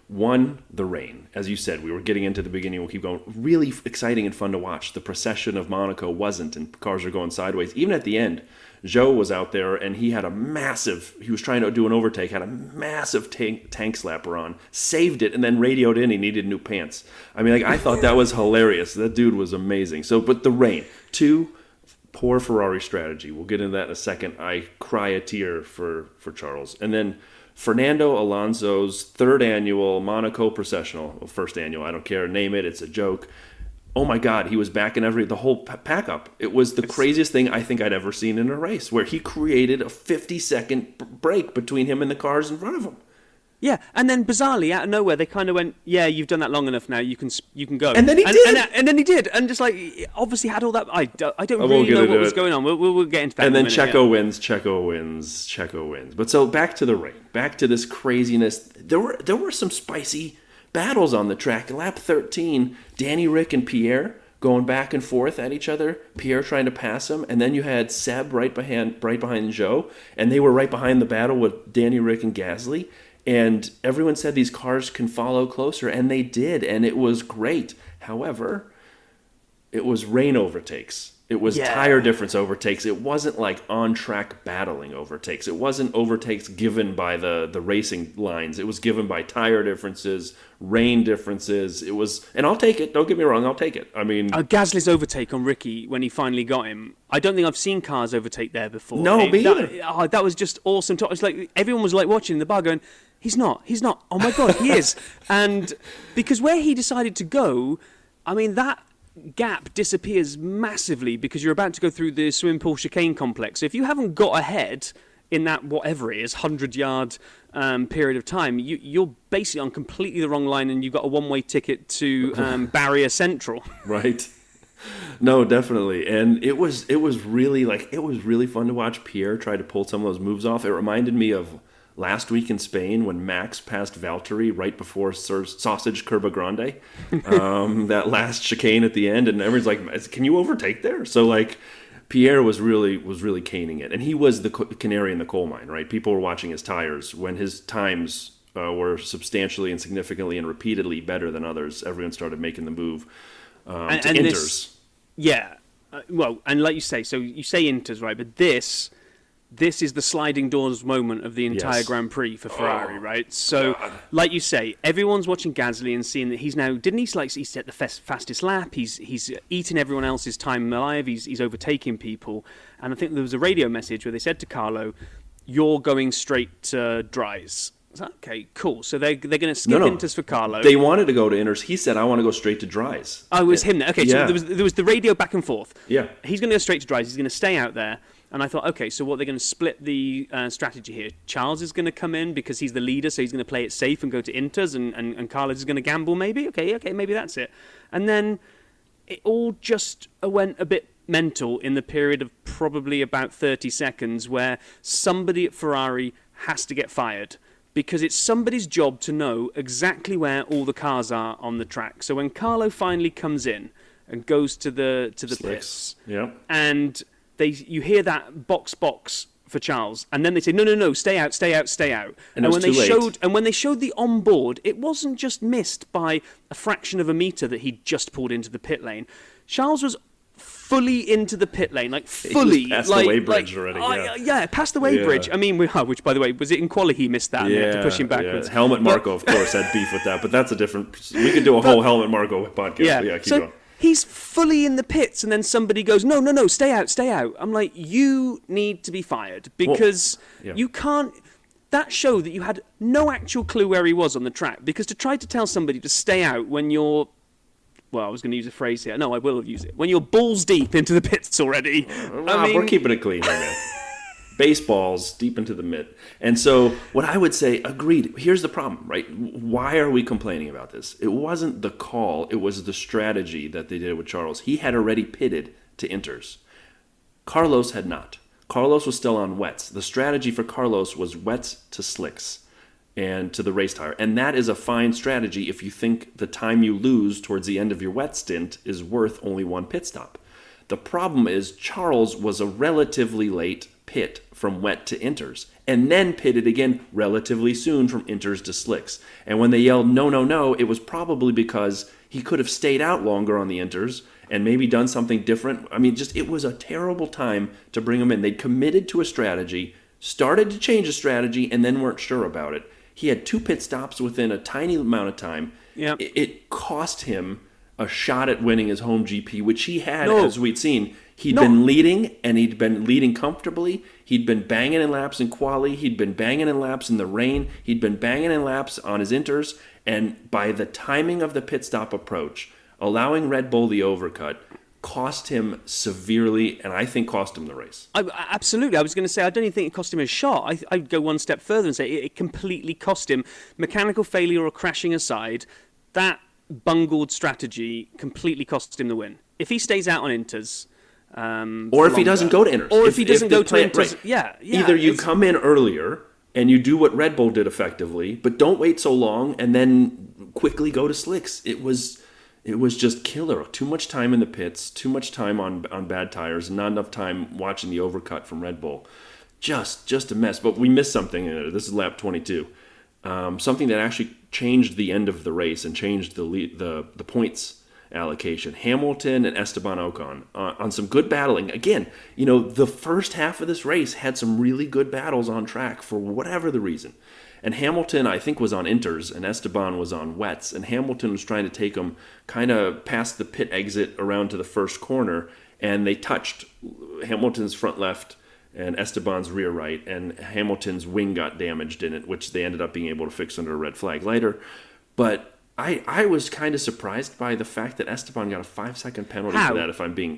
S1: 1, the rain. As you said, we were getting into the beginning. We'll keep going. Really exciting and fun to watch. The procession of Monaco wasn't, and cars are going sideways. Even at the end, Zhou was out there, and he was trying to do an overtake, had a massive tank slapper on, saved it, and then radioed in he needed new pants. I mean, like, I thought that was hilarious. That dude was amazing. So, but the rain. 2, poor Ferrari strategy. We'll get into that in a second. I cry a tear for Charles. And then Fernando Alonso's 3rd annual Monaco processional, well, 1st annual, I don't care, name it, it's a joke. Oh my God, he was back in the whole pack up. It was the craziest thing I think I'd ever seen in a race, where he created a 50-second break between him and the cars in front of him.
S3: Yeah, and then bizarrely, out of nowhere, they kind of went, yeah, you've done that long enough now, you can go.
S1: And then he did.
S3: And then he did, and just like, obviously had all that, I don't really know what was going on. We'll get into that
S1: and
S3: in a
S1: then
S3: minute.
S1: Checo wins. But so back to the rain, back to this craziness. There were some spicy battles on the track. Lap 13, Danny Rick and Pierre going back and forth at each other, Pierre trying to pass him, and then you had Seb right behind Zhou, and they were right behind the battle with Danny Rick and Gasly. And everyone said these cars can follow closer, and they did, and it was great. However, it was rain overtakes. It was tire difference overtakes. It wasn't like on-track battling overtakes. It wasn't overtakes given by the racing lines. It was given by tire differences, rain differences. It was, and I'll take it. Don't get me wrong, I'll take it. I mean,
S3: Gasly's overtake on Ricky when he finally got him. I don't think I've seen cars overtake there before.
S1: No, me either.
S3: That was just awesome. It's like everyone was like watching the bar going, He's not. Oh my God, he is. And because where he decided to go, I mean, that gap disappears massively because you're about to go through the swimming pool chicane complex. So if you haven't got ahead in that, whatever it is, 100-yard period of time, you're basically on completely the wrong line, and you've got a one-way ticket to Barrier Central.
S1: Right. No, definitely. And it was really fun to watch Pierre try to pull some of those moves off. It reminded me of last week in Spain when Max passed Valtteri right before Sausage Curva Grande, that last chicane at the end, and everyone's like, "Can you overtake there?" So like, Pierre was really caning it, and he was the canary in the coal mine, right? People were watching his tires when his times were substantially and significantly and repeatedly better than others. Everyone started making the move to Inters.
S3: Well, and like you say, so you say Inters, right? But this is the sliding doors moment of the entire Grand Prix for Ferrari, right? So, like you say, everyone's watching Gasly and seeing that he's now, didn't he, like, he's at the fastest lap, he's eating everyone else's time alive, he's overtaking people. And I think there was a radio message where they said to Carlo, "You're going straight to dries." I was like, okay, cool. So they're going to skip Inters for Carlo.
S1: They wanted to go to Inters. He said, "I want to go straight to dries."
S3: Oh, it was him then. Okay,
S1: Yeah.
S3: so there was the radio back and forth.
S1: Yeah.
S3: He's going to go straight to dries. He's going to stay out there. And I thought, okay, so what, they're going to split the strategy here. Charles is going to come in because he's the leader, so he's going to play it safe and go to Inters, and Carlos is going to gamble maybe? Okay, maybe that's it. And then it all just went a bit mental in the period of probably about 30 seconds where somebody at Ferrari has to get fired, because it's somebody's job to know exactly where all the cars are on the track. So when Carlo finally comes in and goes to the pits, and you hear that box for Charles, and then they say no, stay out.
S1: And when
S3: they showed the onboard, it wasn't just missed by a fraction of a meter that he'd just pulled into the pit lane. Charles was fully into the pit lane, like fully.
S1: He was past the weighbridge already.
S3: Past the weighbridge. I mean, which, by the way, was it in quali he missed that and they had to push him backwards?
S1: Yeah. Helmut Marko, of course, had beef with that, but that's a different. We could do a whole Helmut Marko podcast. Yeah, keep going.
S3: He's fully in the pits, and then somebody goes, no, stay out. I'm like, you need to be fired, because you can't. That showed that you had no actual clue where he was on the track, because to try to tell somebody to stay out when you're, well, I was going to use a phrase here. No, I will use it. When you're balls deep into the pits already.
S1: We're keeping it clean here, man. Baseballs deep into the mitt. And so what I would say, agreed. Here's the problem, right? Why are we complaining about this? It wasn't the call. It was the strategy that they did with Charles. He had already pitted to Inters. Carlos had not. Carlos was still on wets. The strategy for Carlos was wets to slicks and to the race tire. And that is a fine strategy if you think the time you lose towards the end of your wet stint is worth only one pit stop. The problem is Charles was a relatively late pit from wet to Inters, and then pitted again relatively soon from Inters to slicks. And when they yelled no, it was probably because he could have stayed out longer on the Inters and maybe done something different. I mean, it was a terrible time to bring him in. They'd committed to a strategy, started to change the strategy, and then weren't sure about it. He had 2 pit stops within a tiny amount of time. Yep. It cost him a shot at winning his home GP, which he had, as we'd seen. He'd been leading, and he'd been leading comfortably. He'd been banging in laps in quali. He'd been banging in laps in the rain. He'd been banging in laps on his Inters. And by the timing of the pit stop approach, allowing Red Bull the overcut cost him severely, and I think cost him the race.
S3: Absolutely. I was going to say, I don't even think it cost him a shot. I'd go one step further and say it completely cost him. Mechanical failure or crashing aside, that bungled strategy completely cost him the win. If he stays out on Inters...
S1: or if he doesn't go to Inters.
S3: Or if he doesn't go to Inters.
S1: Right. Either you come in earlier and you do what Red Bull did effectively, but don't wait so long and then quickly go to slicks. It was just killer. Too much time in the pits, too much time on bad tires, not enough time watching the overcut from Red Bull. Just a mess. But we missed something. This is lap 22. Something that actually changed the end of the race and changed the points allocation. Hamilton and Esteban Ocon on some good battling. Again, the first half of this race had some really good battles on track for whatever the reason. And Hamilton, I think, was on Inters, and Esteban was on wets. And Hamilton was trying to take him kind of past the pit exit around to the first corner, and they touched Hamilton's front left and Esteban's rear right, and Hamilton's wing got damaged in it, which they ended up being able to fix under a red flag later. But I was kind of surprised by the fact that Esteban got a 5-second penalty
S3: How?
S1: for that. If I'm being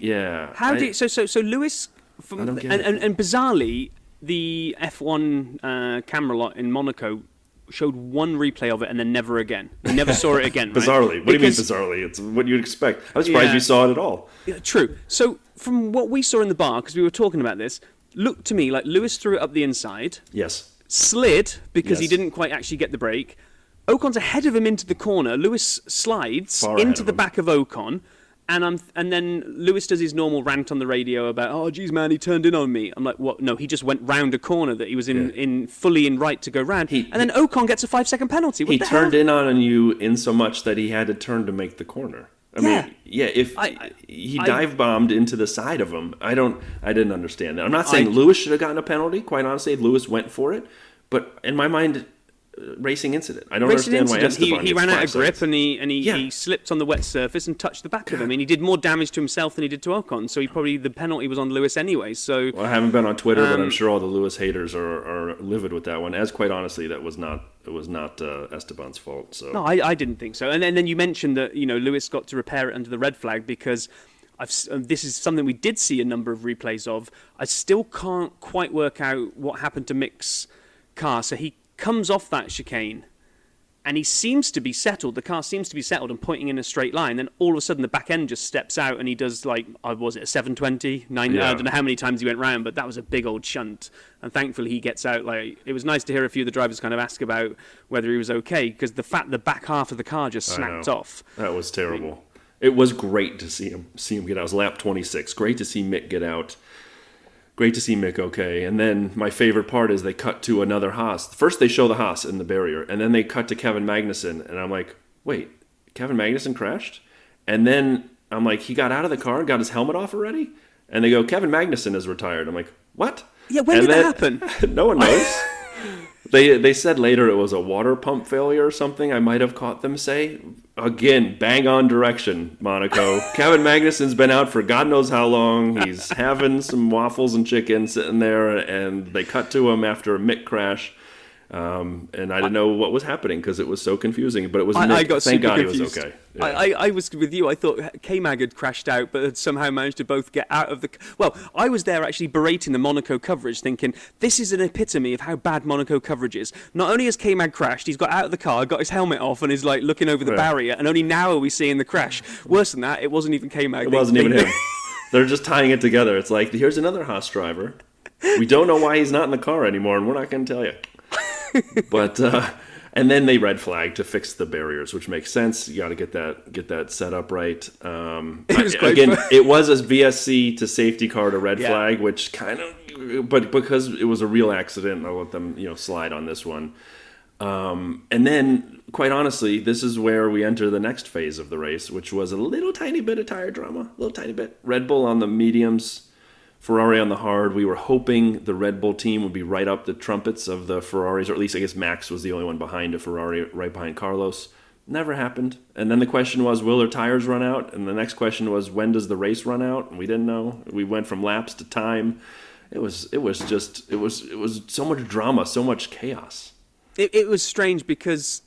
S3: So Lewis
S1: I don't get
S3: and bizarrely the F1 camera lot in Monaco showed one replay of it and then never again. We never saw it again. Right?
S1: Bizarrely. What do you mean bizarrely? It's what you'd expect. I'm surprised you saw it at all.
S3: Yeah, true. So from what we saw in the bar, because we were talking about this, looked to me like Lewis threw it up the inside,
S1: Yes.
S3: slid because he
S1: Yes.
S3: didn't quite actually get the brake. Ocon's ahead of him into the corner. Lewis slides
S1: Far ahead
S3: into
S1: of
S3: the
S1: him.
S3: back of Ocon. And then Lewis does his normal rant on the radio about, oh, geez, man, he turned in on me. I'm like, what? No, he just went round a corner that he was in fully in right to go round. And then Ocon gets a 5-second penalty. What
S1: He
S3: the
S1: turned
S3: hell?
S1: in on you in so much that he had to turn to make the corner. I mean, if he dive bombed into the side of him, I didn't understand that. I'm not saying Lewis should have gotten a penalty. Quite honestly, if Lewis went for it, but in my mind, racing incident. I don't understand why Esteban
S3: he
S1: gets
S3: ran out
S1: 5
S3: of grip
S1: seconds.
S3: and he slipped on the wet surface and touched the back of him. And he did more damage to himself than he did to Ocon. So the penalty was on Lewis anyway. So
S1: Well, I haven't been on Twitter, but I'm sure all the Lewis haters are livid with that one. As quite honestly, it was not Esteban's fault. So
S3: no, I didn't think so. And then you mentioned that Lewis got to repair it under the red flag because this is something we did see a number of replays of. I still can't quite work out what happened to Mick's car. So he comes off that chicane and he seems to be settled. The car seems to be settled and pointing in a straight line. Then all of a sudden the back end just steps out and he does was it a 720? I don't know how many times he went round, but that was a big old shunt. And thankfully he gets out. It was nice to hear a few of the drivers kind of ask about whether he was okay because the back half of the car just snapped off.
S1: That was terrible. It was great to see him get out. It was lap 26. Great to see Mick get out. Great to see Mick okay. And then my favorite part is they cut to another Haas. First they show the Haas in the barrier, and then they cut to Kevin Magnussen. And I'm like, wait, Kevin Magnussen crashed? And then I'm like, he got out of the car and got his helmet off already? And they go, Kevin Magnussen is retired. I'm like, what?
S3: Yeah, when did that happen?
S1: No one knows. They said later it was a water pump failure or something. I might have caught them say. Again, bang on direction, Monaco. Kevin Magnussen's been out for God knows how long. He's having some waffles and chicken sitting there, and they cut to him after a Mick crash. And I didn't know what was happening because it was so confusing. But it was Mick.
S3: I got
S1: Thank
S3: super
S1: God
S3: confused.
S1: he was okay. Yeah.
S3: I was with you. I thought K-Mag had crashed out, but had somehow managed to both get out of the... Well, I was there actually berating the Monaco coverage, thinking, this is an epitome of how bad Monaco coverage is. Not only has K-Mag crashed, he's got out of the car, got his helmet off, and is looking over the barrier, and only now are we seeing the crash. Worse than that, it wasn't even K-Mag.
S1: It wasn't even him. They're just tying it together. It's like, here's another Haas driver. We don't know why he's not in the car anymore, and we're not going to tell you. But and then they red flag to fix the barriers, which makes sense. You got to get that set up right.
S3: It was great
S1: again, it was a VSC to safety car to red
S3: Yeah.
S1: flag, which kind of, but because it was a real accident, I'll let them slide on this one. And then, quite honestly, this is where we enter the next phase of the race, which was a little tiny bit of tire drama, a little tiny bit. Red Bull on the mediums, Ferrari on the hard. We were hoping the Red Bull team would be right up the trumpets of the Ferraris, or at least I guess Max was the only one behind a Ferrari, right behind Carlos. Never happened. And then the question was, will their tires run out? And the next question was, when does the race run out? And we didn't know. We went from laps to time. It was so much drama, so much chaos.
S3: It was strange because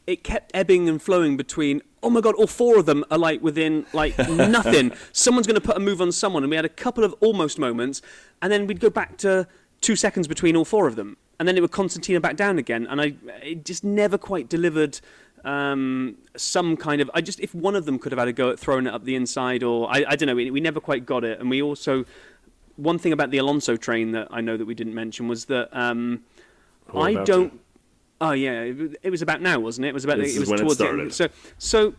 S3: it kept ebbing and flowing between, oh my God, all four of them are within nothing. Someone's going to put a move on someone. And we had a couple of almost moments. And then we'd go back to 2 seconds between all four of them. And then it would Constantina back down again. And it just never quite delivered some kind of... if one of them could have had a go at throwing it up the inside, or I don't know, we never quite got it. And we also... One thing about the Alonso train that I know that we didn't mention was that I don't... Oh yeah, it was about now, wasn't it? It was about.
S1: This
S3: it was
S1: is when
S3: towards
S1: it started.
S3: the end. So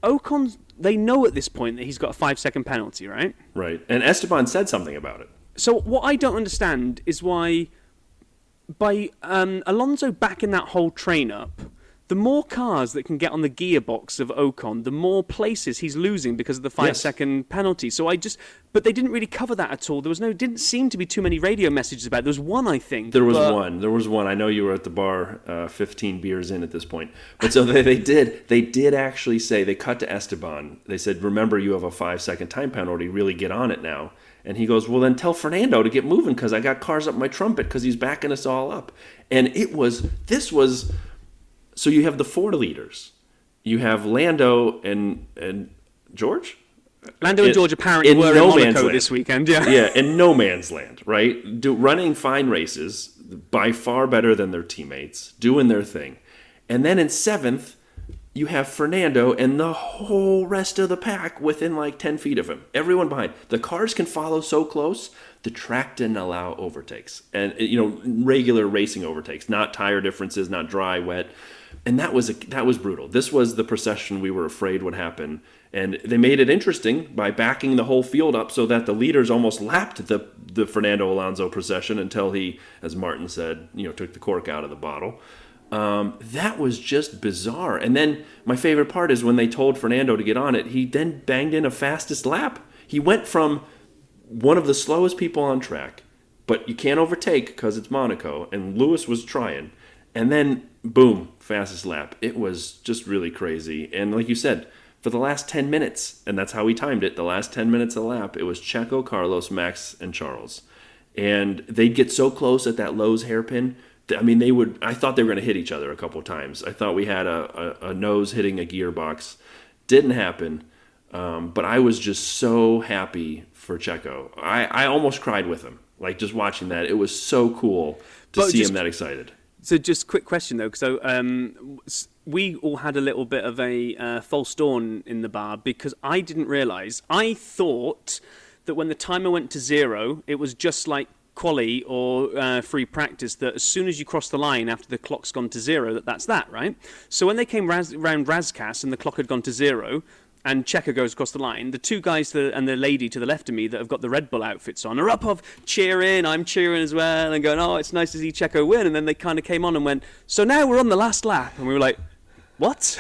S3: Ocon, they know at this point that he's got a 5-second penalty, right?
S1: Right. And Esteban said something about it.
S3: So what I don't understand is why, by Alonso backing that whole train up, the more cars that can get on the gearbox of Ocon, the more places he's losing because of the 5-second penalty. So but they didn't really cover that at all. Didn't seem to be too many radio messages about it. There was one, I think.
S1: There was one. I know you were at the bar 15 beers in at this point. But so they did actually say, they cut to Esteban. They said, remember, you have a 5-second time penalty. Really get on it now. And he goes, well, then tell Fernando to get moving because I got cars up my trumpet because he's backing us all up. And this was... So you have the 4 leaders. you have Lando and George.
S3: Lando and George apparently were in Monaco this weekend. Yeah,
S1: yeah, in no man's land, right? Running fine races, by far better than their teammates, doing their thing, and then in 7th. You have Fernando and the whole rest of the pack within like 10 feet of him. Everyone behind. The cars can follow so close, the track didn't allow overtakes. And, regular racing overtakes, not tire differences, not dry, wet. And that was brutal. This was the procession we were afraid would happen. And they made it interesting by backing the whole field up so that the leaders almost lapped the Fernando Alonso procession until he, as Martin said, took the cork out of the bottle. That was just bizarre. And then my favorite part is when they told Fernando to get on it, he then banged in a fastest lap. He went from one of the slowest people on track, but you can't overtake because it's Monaco, and Lewis was trying. And then, boom, fastest lap. It was just really crazy. And like you said, for the last 10 minutes, and that's how he timed it, the last 10 minutes of the lap, it was Checo, Carlos, Max, and Charles. And they'd get so close at that Lowe's hairpin. I thought they were going to hit each other a couple of times. I thought we had a nose hitting a gearbox. Didn't happen. But I was just so happy for Checo. I almost cried with him. Like, just watching that. It was so cool to see him that excited.
S3: So just quick question, though. So we all had a little bit of a false dawn in the bar because I didn't realise. I thought that when the timer went to 0, it was just like quali or free practice, that as soon as you cross the line after the clock's gone to 0, that's that, right? So when they came around Razkas and the clock had gone to 0 and Checo goes across the line, the two guys and the lady to the left of me that have got the Red Bull outfits on are up of cheering, I'm cheering as well, and going, oh, it's nice to see Checo win. And then they kind of came on and went, so now we're on the last lap. And we were like, what?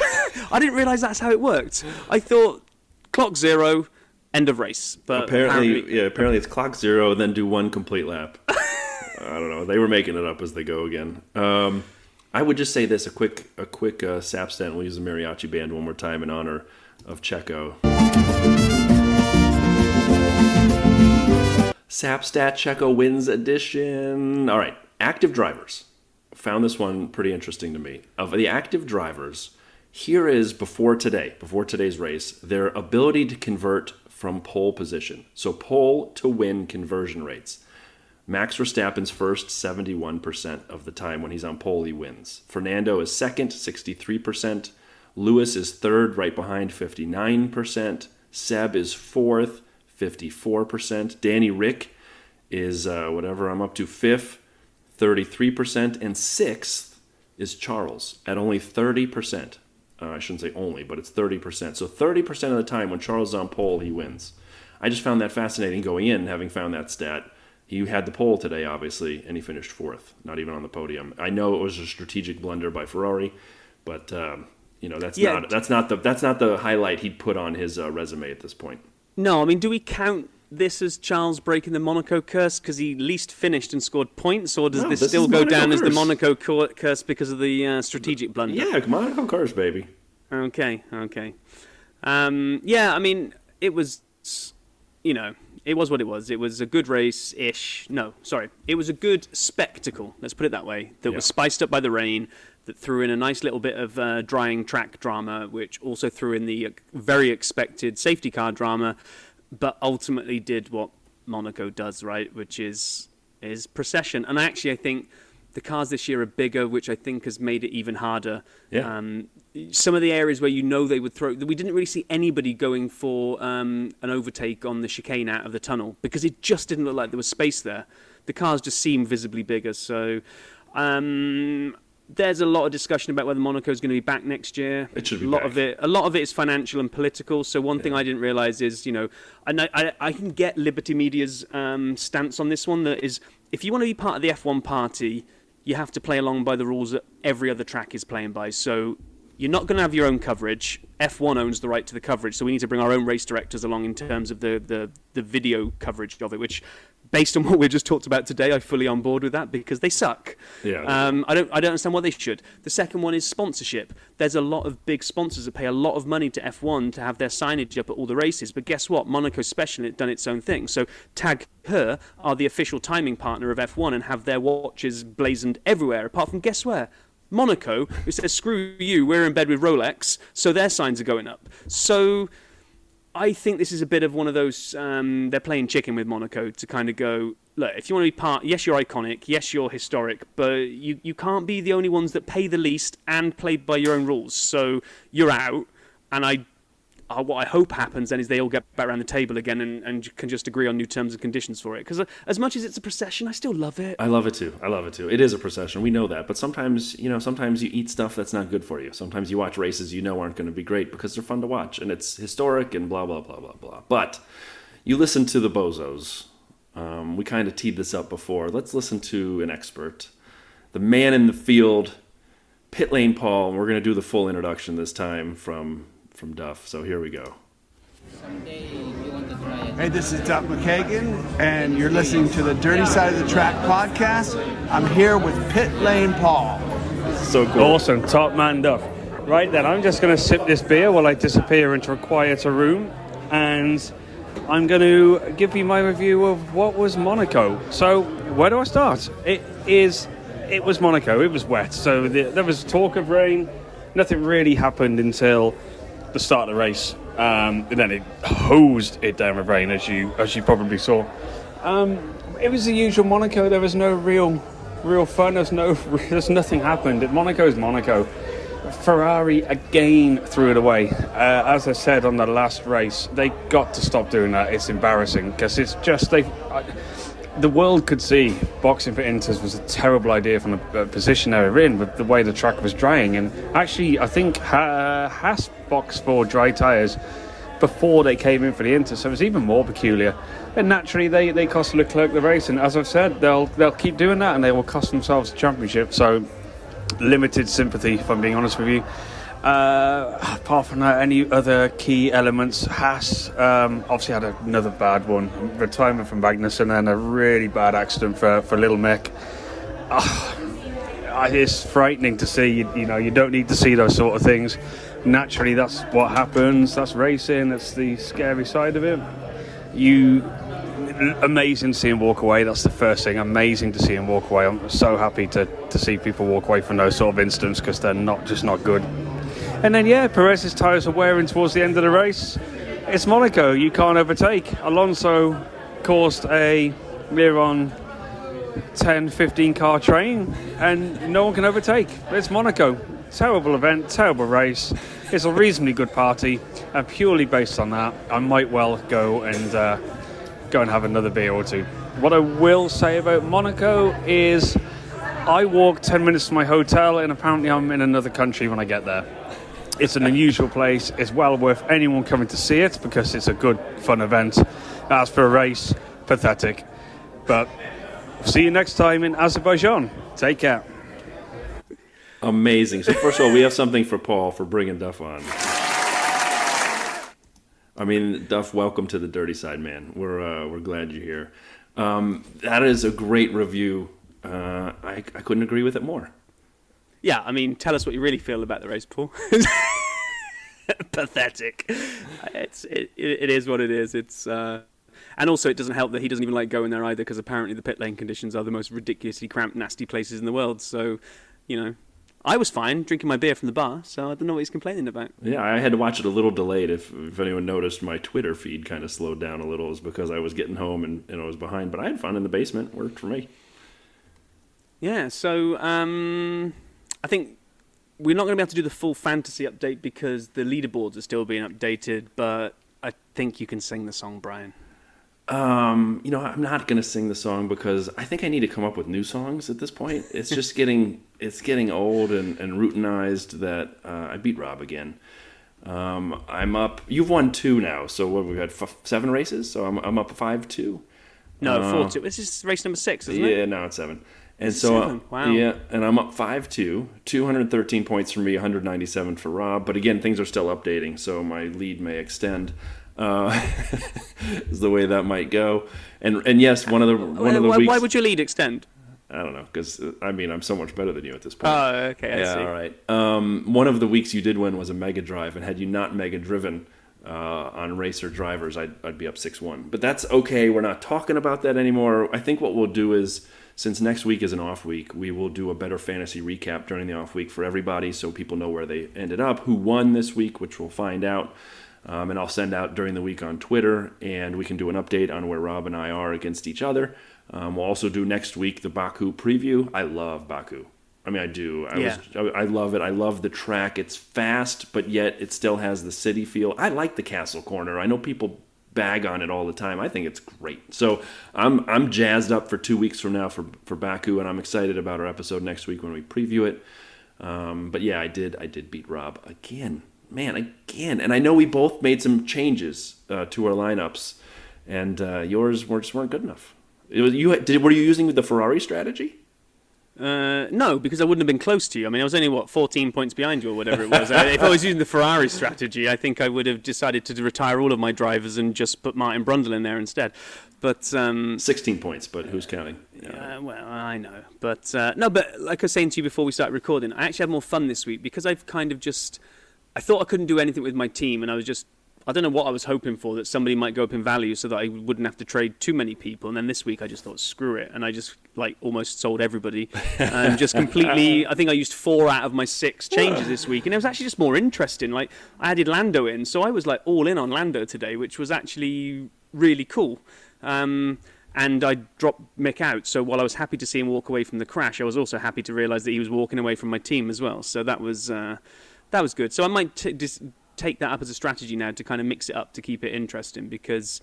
S3: I didn't realise that's how it worked. I thought clock 0, end of race. But apparently
S1: it's clock 0 and then do one complete lap. I don't know. They were making it up as they go again. I would just say this, a quick sap stand. We'll use the mariachi band one more time in honor of Checo. Sapstat Checo wins edition. All right, active drivers. Found this one pretty interesting to me. Of the active drivers, here is before today's race, their ability to convert from pole position. So pole to win conversion rates. Max Verstappen's first, 71% of the time when he's on pole, he wins. Fernando is second, 63%. Lewis is third, right behind, 59%. Seb is fourth, 54%. Danny Rick is, I'm up to, fifth, 33%. And sixth is Charles at only 30%. I shouldn't say only, but it's 30%. So 30% of the time when Charles is on pole, he wins. I just found that fascinating going in, having found that stat. He had the pole today, obviously, and he finished fourth, not even on the podium. I know it was a strategic blunder by Ferrari, but that's not the highlight he'd put on his resume at this point.
S3: No, I mean, do we count this as Charles breaking the Monaco curse because he least finished and scored points, or does this still go down as the Monaco curse because of the strategic blunder?
S1: Yeah, Monaco curse, baby.
S3: Okay. I mean, it was, it was what it was. It was a good race-ish. No, sorry. It was a good spectacle, let's put it that way, that was spiced up by the rain, that threw in a nice little bit of drying track drama, which also threw in the very expected safety car drama, but ultimately did what Monaco does, right, which is procession. And actually, I think the cars this year are bigger, which I think has made it even harder. Yeah. Some of the areas where they would throw, we didn't really see anybody going for an overtake on the chicane out of the tunnel because it just didn't look like there was space there. The cars just seemed visibly bigger. So there's a lot of discussion about whether Monaco is going to be back next year.
S1: It should be
S3: a lot of it is financial and political. So one thing I didn't realize is, I can get Liberty Media's stance on this one. That is, if you want to be part of the F1 party, you have to play along by the rules that every other track is playing by. So you're not going to have your own coverage. F1 owns the right to the coverage, so we need to bring our own race directors along in terms of the video coverage of it, which, based on what we just talked about today, I'm fully on board with that because they suck.
S1: Yeah.
S3: I don't understand why they should. The second one is sponsorship. There's a lot of big sponsors that pay a lot of money to F1 to have their signage up at all the races, but guess what? Monaco's special, it's done its own thing. So Tag Heuer are the official timing partner of F1 and have their watches blazoned everywhere, apart from, guess where? Monaco, who says, screw you, we're in bed with Rolex, so their signs are going up. So I think this is a bit of one of those, they're playing chicken with Monaco to kind of go, look, if you want to be part, yes, you're iconic, yes, you're historic, but you can't be the only ones that pay the least and play by your own rules. So you're out, and what I hope happens then is they all get back around the table again and can just agree on new terms and conditions for it. Because as much as it's a procession, I still love it.
S1: I love it too. It is a procession. We know that. But sometimes you eat stuff that's not good for you. Sometimes you watch races aren't going to be great because they're fun to watch. And it's historic and blah, blah, blah, blah, blah. But you listen to the Bozos. We kind of teed this up before. Let's listen to an expert. The man in the field, Pit Lane Paul. And we're going to do the full introduction this time from Duff. So here we go.
S2: Hey, this is Duff McKagan, and you're listening to the Dirty Side of the Track podcast. I'm here with Pit Lane Paul.
S1: So cool.
S6: Awesome, top man Duff. Right then, I'm just going to sip this beer while I disappear into a quieter room, and I'm going to give you my review of what was Monaco. So, where do I start? It was Monaco. It was wet, so there was talk of rain. Nothing really happened until the start of the race, and then it hosed it down with rain, as you probably saw. It was the usual Monaco. There was no real fun. There's nothing happened. Monaco is Monaco. Ferrari again threw it away. As I said on the last race, they got to stop doing that. It's embarrassing because it's just the world could see boxing for Inters was a terrible idea from the position they were in with the way the track was drying. And actually, I think Haas boxed for dry tyres before they came in for the Inters, so it was even more peculiar. And naturally, they cost Leclerc the race. And as I've said, they'll keep doing that, and they will cost themselves the championship. So limited sympathy, if I'm being honest with you. Apart from that, any other key elements? Haas obviously had another bad one, retirement from Magnus, and then a really bad accident for Little Mick. It's frightening to see. You don't need to see those sort of things. Naturally, that's what happens. That's racing. That's the scary side of it. Amazing to see him walk away. That's the first thing. Amazing to see him walk away. I'm so happy to see people walk away from those sort of incidents because they're not good. And then, Perez's tyres are wearing towards the end of the race. It's Monaco. You can't overtake. Alonso caused a near-on 10, 15 car train, and no one can overtake. It's Monaco. Terrible event, terrible race. It's a reasonably good party, and purely based on that, I might well go and have another beer or two. What I will say about Monaco is I walked 10 minutes to my hotel, and apparently I'm in another country when I get there. It's an unusual place. It's well worth anyone coming to see it because it's a good, fun event. As for a race, pathetic. But see you next time in Azerbaijan. Take care.
S1: Amazing. So first of all, we have something for Paul for bringing Duff on. I mean, Duff, welcome to the Dirty Side, man. We're glad you're here. That is a great review. I couldn't agree with it more.
S3: Yeah, I mean, tell us what you really feel about the race, Paul. Pathetic. It is what it is. It's and also it doesn't help that he doesn't even like going there either because apparently the pit lane conditions are the most ridiculously cramped, nasty places in the world. So, I was fine drinking my beer from the bar, so I don't know what he's complaining about.
S1: Yeah, I had to watch it a little delayed. If anyone noticed, my Twitter feed kind of slowed down a little. It was because I was getting home and I was behind. But I had fun in the basement. Worked for me.
S3: Yeah, so I think we're not going to be able to do the full fantasy update because the leaderboards are still being updated, but I think you can sing the song, Brian.
S1: I'm not going to sing the song because I think I need to come up with new songs at this point. It's just getting old and routinized that I beat Rob again. I'm up. You've won 2 now, so what we've had 7 races. So I'm up 5-2.
S3: No, 4-2. This is race number 6, isn't it?
S1: Yeah, now it's 7. And so,
S3: 7. Wow.
S1: Yeah, and I'm up 5-2, 213 points for me, 197 for Rob. But again, things are still updating, so my lead may extend. Is the way that might go. And yes, one of the weeks.
S3: Why would your lead extend?
S1: I don't know, because I'm so much better than you at this point.
S3: Oh, okay, I see.
S1: All right. One of the weeks you did win was a mega drive, and had you not mega driven on racer drivers, I'd be up 6-1. But that's okay. We're not talking about that anymore. I think what we'll do is since next week is an off week, we will do a better fantasy recap during the off week for everybody so people know where they ended up, who won this week, which we'll find out. And I'll send out during the week on Twitter, and we can do an update on where Rob and I are against each other. We'll also do next week the Baku preview. I love Baku. I mean, I do. I love it. I love the track. It's fast, but yet it still has the city feel. I like the Castle Corner. I know people bag on it all the time. I think it's great. So I'm jazzed up for 2 weeks from now for Baku, and I'm excited about our episode next week when we preview it. But yeah, I did beat Rob again. Man, again. And I know we both made some changes to our lineups, and yours just weren't good enough. Were you using the Ferrari strategy?
S3: No, because I wouldn't have been close to you. I mean, I was only, 14 points behind you or whatever it was. If I was using the Ferrari strategy, I think I would have decided to retire all of my drivers and just put Martin Brundle in there instead. But
S1: 16 points, but who's counting?
S3: Well, I know. But no, but like I was saying to you before we started recording, I actually had more fun this week because I've kind of just... I thought I couldn't do anything with my team, and I don't know what I was hoping for, that somebody might go up in value so that I wouldn't have to trade too many people. And then this week I just thought, screw it. And I just almost sold everybody. And just completely, I think I used 4 out of my 6 changes this week. And it was actually just more interesting. I added Lando in. So I was all in on Lando today, which was actually really cool. And I dropped Mick out. So while I was happy to see him walk away from the crash, I was also happy to realise that he was walking away from my team as well. So that was good. So I might take that up as a strategy now to kind of mix it up to keep it interesting because,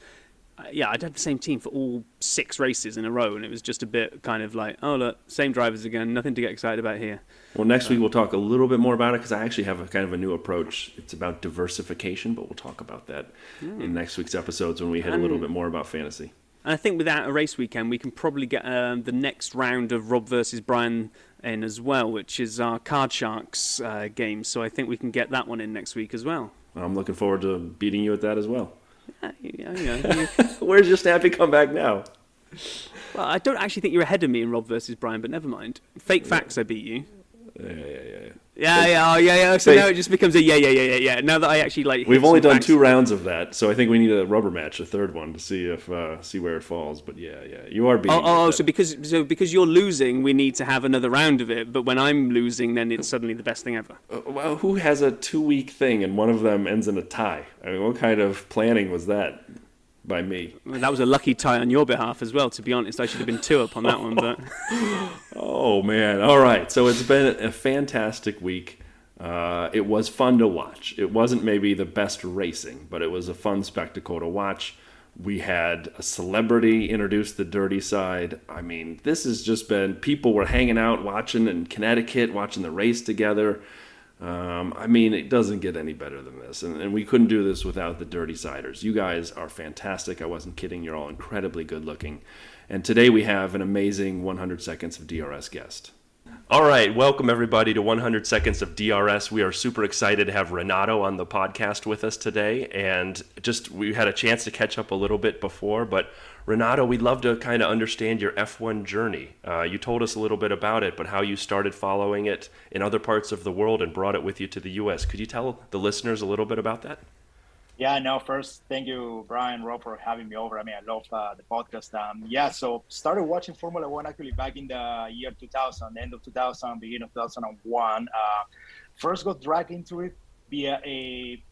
S3: I'd had the same team for all 6 races in a row, and it was just a bit kind of oh, look, same drivers again, nothing to get excited about here.
S1: Well, next week we'll talk a little bit more about it because I actually have a kind of a new approach. It's about diversification, but we'll talk about that in next week's episodes when we hit a little bit more about fantasy.
S3: And I think without a race weekend, we can probably get the next round of Rob versus Brian in as well, which is our Card Sharks game. So I think we can get that one in next week as well.
S1: I'm looking forward to beating you at that as well.
S3: Yeah.
S1: Where's your snappy comeback now?
S3: Well, I don't actually think you're ahead of me in Rob versus Brian, but never mind. Fake facts, I beat you. Yeah. So now it just becomes a yeah. Now that I actually
S1: we've only done 2 rounds of that, so I think we need a rubber match, a third one, to see where it falls. But yeah, you are beating.
S3: So because you're losing, we need to have another round of it. But when I'm losing, then it's suddenly the best thing ever.
S1: Well, who has a 2-week thing and one of them ends in a tie? I mean, what kind of planning was that by me?
S3: Well, that was a lucky tie on your behalf as well. To be honest, I should have been 2 up on that one, but.
S1: Oh, man. All right. So it's been a fantastic week. It was fun to watch. It wasn't maybe the best racing, but it was a fun spectacle to watch. We had a celebrity introduce the dirty side. I mean, this has just been, people were hanging out watching in Connecticut, watching the race together. I mean, it doesn't get any better than this. And we couldn't do this without the Dirty Siders. You guys are fantastic. I wasn't kidding. You're all incredibly good looking. And today we have an amazing 100 Seconds of DRS guest. All right, welcome everybody to 100 Seconds of DRS. We are super excited to have Renato on the podcast with us today. And we had a chance to catch up a little bit before, but Renato, we'd love to kind of understand your F1 journey. You told us a little bit about it, but how you started following it in other parts of the world and brought it with you to the U.S. Could you tell the listeners a little bit about that?
S4: Yeah, no, first, thank you, Brian, Rob, for having me over. I mean, I love the podcast. So started watching Formula One actually back in the year 2000, end of 2000, beginning of 2001. First got dragged into it via a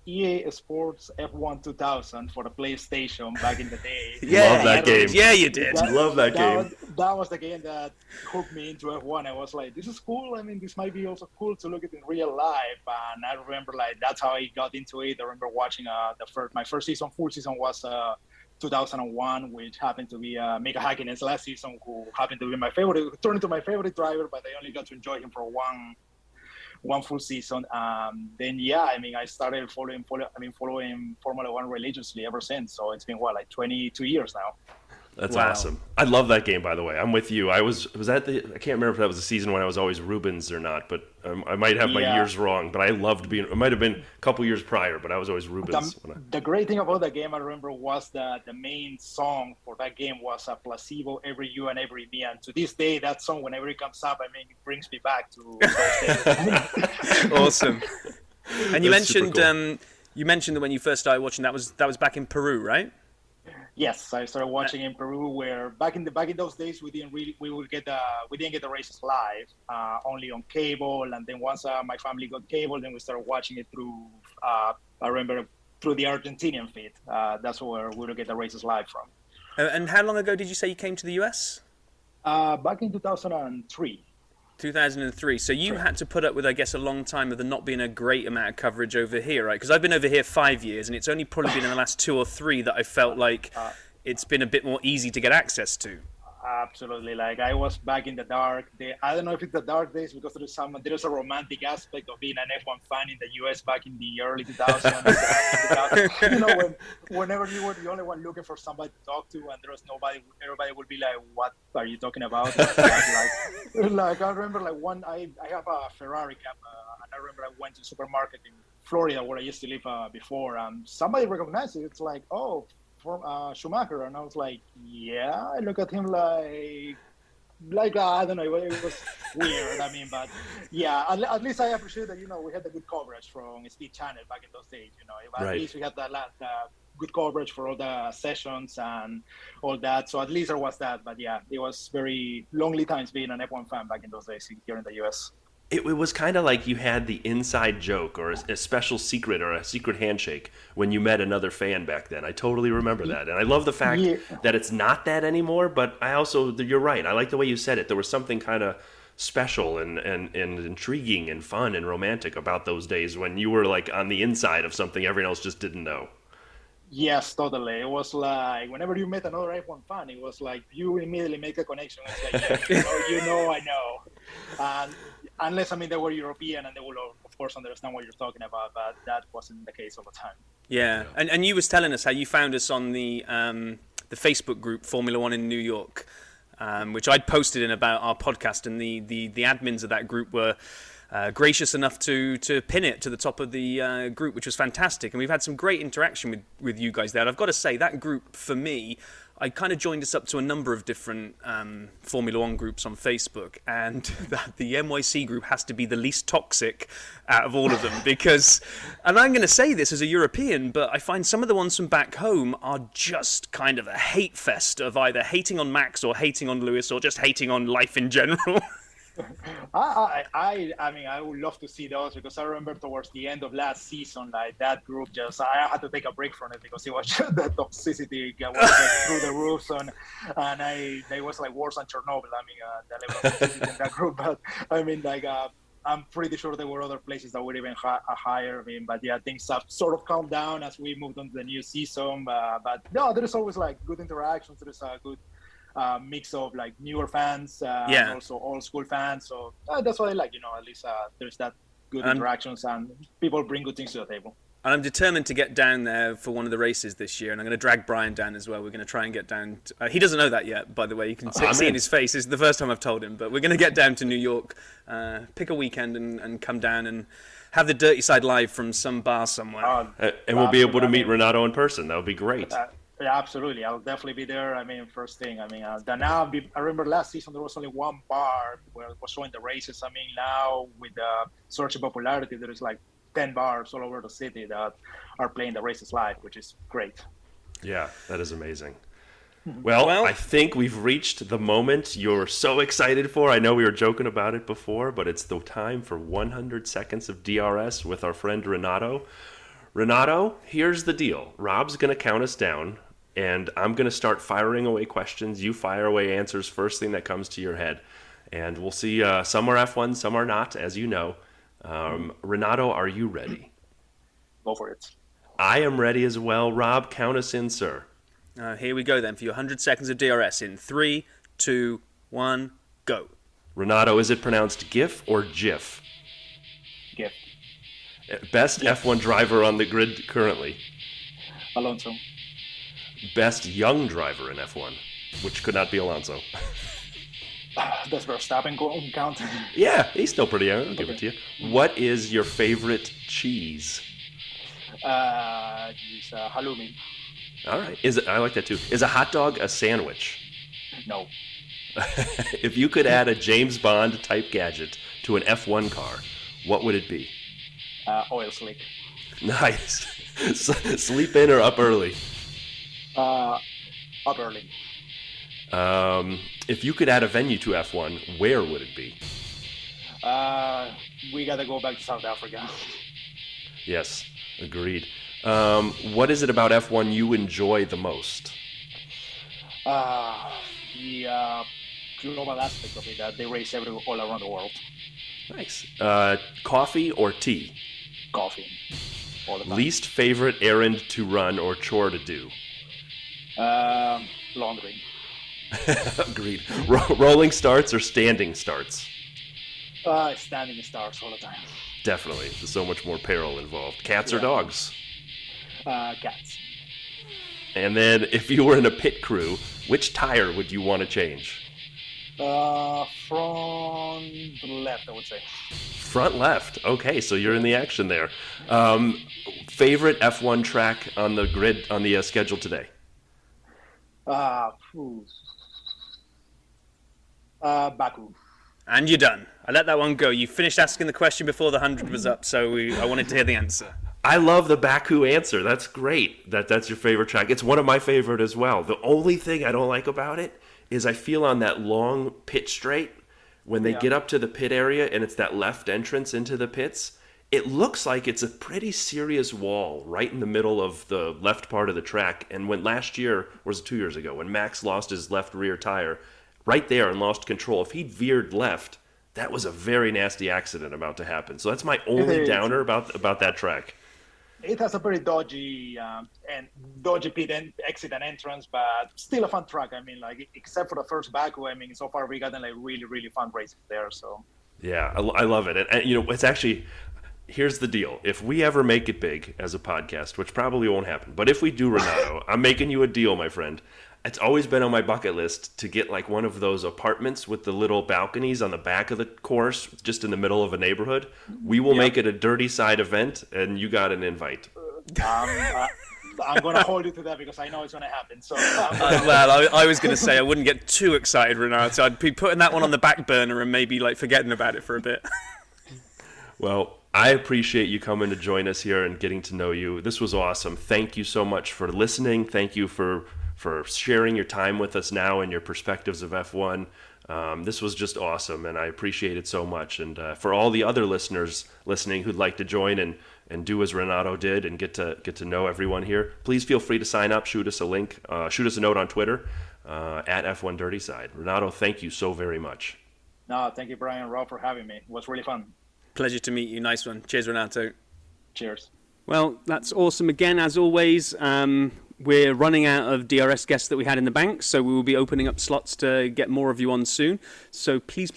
S4: EA Sports F1 2000 for the PlayStation back in the day.
S1: Love that game.
S3: Yeah, you did.
S1: Love that game.
S4: That was the game that hooked me into F1. I was like, this is cool. I mean, this might be also cool to look at in real life. And I remember that's how I got into it. I remember watching my first season, full season was 2001, which happened to be Mika Häkkinen's last season, who happened to be turned into my favorite driver, but I only got to enjoy him for one full season. Then I started following Formula One religiously ever since. So it's been 22 years now.
S1: That's awesome. I love that game, by the way. I'm with you. I was at I can't remember if that was the season when I was always Rubens or not, but I might have my years wrong. But I loved it might have been a couple years prior, but I was always Rubens.
S4: The great thing about that game, I remember, was that the main song for that game was Placebo, Every You and Every Me. And to this day, that song, whenever it comes up, it brings me back to those days.
S3: Awesome. And you mentioned that when you first started watching, that was back in Peru, right?
S4: Yes, I started watching in Peru. Where back in those days we didn't get the races live, only on cable. And then once my family got cable, then we started watching it through. I remember through the Argentinian feed. That's where we would get the races live from.
S3: And how long ago did you say you came to the US?
S4: Back in 2003.
S3: 2003. So you had to put up with, I guess, a long time of there not being a great amount of coverage over here, right? Because I've been over here 5 years, and it's only probably been in the last 2 or 3 that I felt like it's been a bit more easy to get access to.
S4: Absolutely. Like I was back in the dark. I don't know if it's the dark days because there's a romantic aspect of being an F1 fan in the US back in the early 2000s. You know, whenever you were the only one looking for somebody to talk to, and there was nobody, everybody would be like, "What are you talking about?" like I remember I have a Ferrari cap, and I remember I went to the supermarket in Florida where I used to live before. Somebody recognized it. It's like, oh, from Schumacher, and I was like, yeah. I look at him like I don't know, it was weird. I mean, but yeah, at least I appreciate that. You know, we had the good coverage from Speed Channel back in those days. You know, at least we had the good coverage for all the sessions and all that. So at least there was that. But yeah, it was very lonely times being an F1 fan back in those days here in the US.
S1: It was kind of like you had the inside joke or a special secret or a secret handshake when you met another fan back then. I totally remember that. And I love the fact that it's not that anymore, but you're right. I like the way you said it. There was something kind of special and intriguing and fun and romantic about those days when you were like on the inside of something everyone else just didn't know.
S4: Yes, totally. It was like whenever you met another F1 fan, it was like you immediately make a connection. It's like, I know. Unless, they were European and they will, of course, understand what you're talking about, but that wasn't the case all the time.
S3: Yeah, and you was telling us how you found us on the Facebook group Formula One in New York, which I'd posted in about our podcast, and the admins of that group were gracious enough to pin it to the top of the group, which was fantastic. And we've had some great interaction with you guys there. And I've got to say, that group, for me, I kind of joined us up to a number of different Formula One groups on Facebook, and the NYC group has to be the least toxic out of all of them because, and I'm going to say this as a European, but I find some of the ones from back home are just kind of a hate fest of either hating on Max or hating on Lewis or just hating on life in general.
S4: I would love to see those because I remember towards the end of last season, like that group I had to take a break from it because it was just the toxicity was through the roofs and they was like worse than Chernobyl. The level of toxicity in that group, but I'm pretty sure there were other places that were even higher. But yeah, things have sort of calmed down as we moved on to the new season. But no, there's always like good interactions. There's a good mix of like newer fans and also old school fans. So that's what I like. At least there's that good interactions and people bring good things to the table.
S3: And I'm determined to get down there for one of the races this year, and I'm going to drag Brian down as well. We're going to try and get down. He doesn't know that yet, by the way. You can see in his face. It's the first time I've told him, but we're going to get down to New York, pick a weekend, and come down and have the Dirty Side live from some bar somewhere.
S1: And we'll be able to meet Renato in person. That would be great.
S4: Yeah, absolutely. I'll definitely be there. First thing. I remember last season there was only one bar where it was showing the races. Now with the surge in popularity, there is like 10 bars all over the city that are playing the races live, which is great.
S1: Yeah, that is amazing. Well, I think we've reached the moment you're so excited for. I know we were joking about it before, but it's the time for 100 seconds of DRS with our friend Renato. Renato, here's the deal. Rob's going to count us down, and I'm going to start firing away questions. You fire away answers first thing that comes to your head. And we'll see some are F1, some are not, as you know. Renato, are you ready?
S4: Go for it.
S1: I am ready as well. Rob, count us in, sir.
S3: Here we go then for your 100 seconds of DRS in 3, 2, 1, go.
S1: Renato, is it pronounced GIF or GIF?
S4: GIF.
S1: Best F1 driver on the grid currently?
S4: Alonso.
S1: Best young driver in F1, which could not be Alonso.
S4: Does Verstappen count?
S1: Yeah, he's still pretty young. I'll give it to you. What is your favorite cheese?
S4: Halloumi.
S1: All right. I like that too. Is a hot dog a sandwich?
S4: No.
S1: If you could add a James Bond type gadget to an F1 car, what would it be?
S4: Oil slick.
S1: Nice. Sleep in or up early?
S4: Up early.
S1: If you could add a venue to F1, where would it be?
S4: We got to go back to South Africa.
S1: Yes, agreed. What is it about F1 you enjoy the most?
S4: The global aspect of it, that they race all around the world.
S1: Nice. Coffee or tea?
S4: Coffee. All the time.
S1: Least favorite errand to run or chore to do?
S4: Laundry.
S1: Agreed. Rolling starts or standing starts?
S4: Standing starts all the time.
S1: Definitely. There's so much more peril involved. Cats or dogs?
S4: Cats.
S1: And then if you were in a pit crew, which tire would you want to change?
S4: From the left, I would say.
S1: Front left. Okay, so you're in the action there. Favorite F1 track on the grid, on the schedule today?
S4: Baku.
S3: And you're done. I let that one go. You finished asking the question before the 100 was up, so I wanted to hear the answer.
S1: I love the Baku answer. That's great. That's your favorite track. It's one of my favorite as well. The only thing I don't like about it is I feel on that long pit straight, when they get up to the pit area and it's that left entrance into the pits, it looks like it's a pretty serious wall right in the middle of the left part of the track. And when last year, or was it 2 years ago, when Max lost his left rear tire, right there and lost control, if he'd veered left, that was a very nasty accident about to happen. So that's my only downer about that track.
S4: It has a very dodgy pit exit and entrance, but still a fun track. I mean, like, except for the first Baku, I mean, so far we gotten like really, really fun races there. So
S1: yeah, I love it. And you know, it's actually, here's the deal. If we ever make it big as a podcast, which probably won't happen, but if we do, Renato, I'm making you a deal, my friend. It's always been on my bucket list to get like one of those apartments with the little balconies on the back of the course, just in the middle of a neighborhood. We will make it a dirty side event, and you got an invite.
S4: I'm going to hold you to that because I know it's going to happen. So,
S3: well, I was going to say I wouldn't get too excited, Renato. I'd be putting that one on the back burner and maybe like forgetting about it for a bit.
S1: Well, I appreciate you coming to join us here and getting to know you. This was awesome. Thank you so much for listening. Thank you for sharing your time with us now and your perspectives of F1. This was just awesome, and I appreciate it so much. And for all the other listeners listening who'd like to join and do as Renato did and get to know everyone here, please feel free to sign up, shoot us a link, shoot us a note on Twitter, at F1 Dirty Side. Renato, thank you so very much.
S4: No, thank you, Brian and Rob, for having me. It was really fun.
S3: Pleasure to meet you. Nice one. Cheers, Renato.
S4: Cheers.
S3: Well, that's awesome again, as always. We're running out of DRS guests that we had in the bank, so we will be opening up slots to get more of you on soon. So please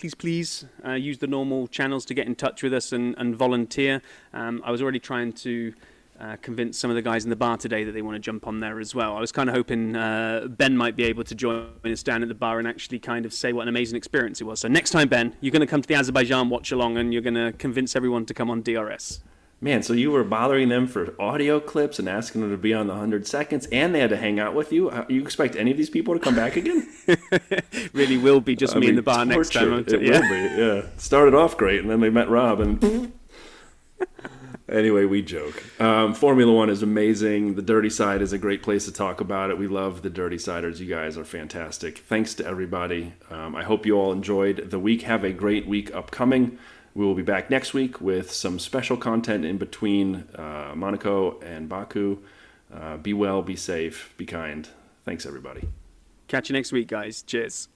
S3: use the normal channels to get in touch with us and volunteer. I was already trying to convince some of the guys in the bar today that they want to jump on there as well. I was kind of hoping Ben might be able to join us down at the bar and actually kind of say what an amazing experience it was. So next time, Ben, you're going to come to the Azerbaijan watch along and you're going to convince everyone to come on DRS.
S1: Man, so you were bothering them for audio clips and asking them to be on the 100 seconds, and they had to hang out with you? You expect any of these people to come back again?
S3: Really will be just me in the bar
S1: torture.
S3: next time.
S1: It will be, yeah. Started off great, and then they met Rob, and anyway, we joke. Formula One is amazing. The Dirty Side is a great place to talk about it. We love the Dirty Siders. You guys are fantastic. Thanks to everybody. I hope you all enjoyed the week. Have a great week upcoming. We will be back next week with some special content in between Monaco and Baku. Be well, be safe, be kind. Thanks, everybody.
S3: Catch you next week, guys. Cheers.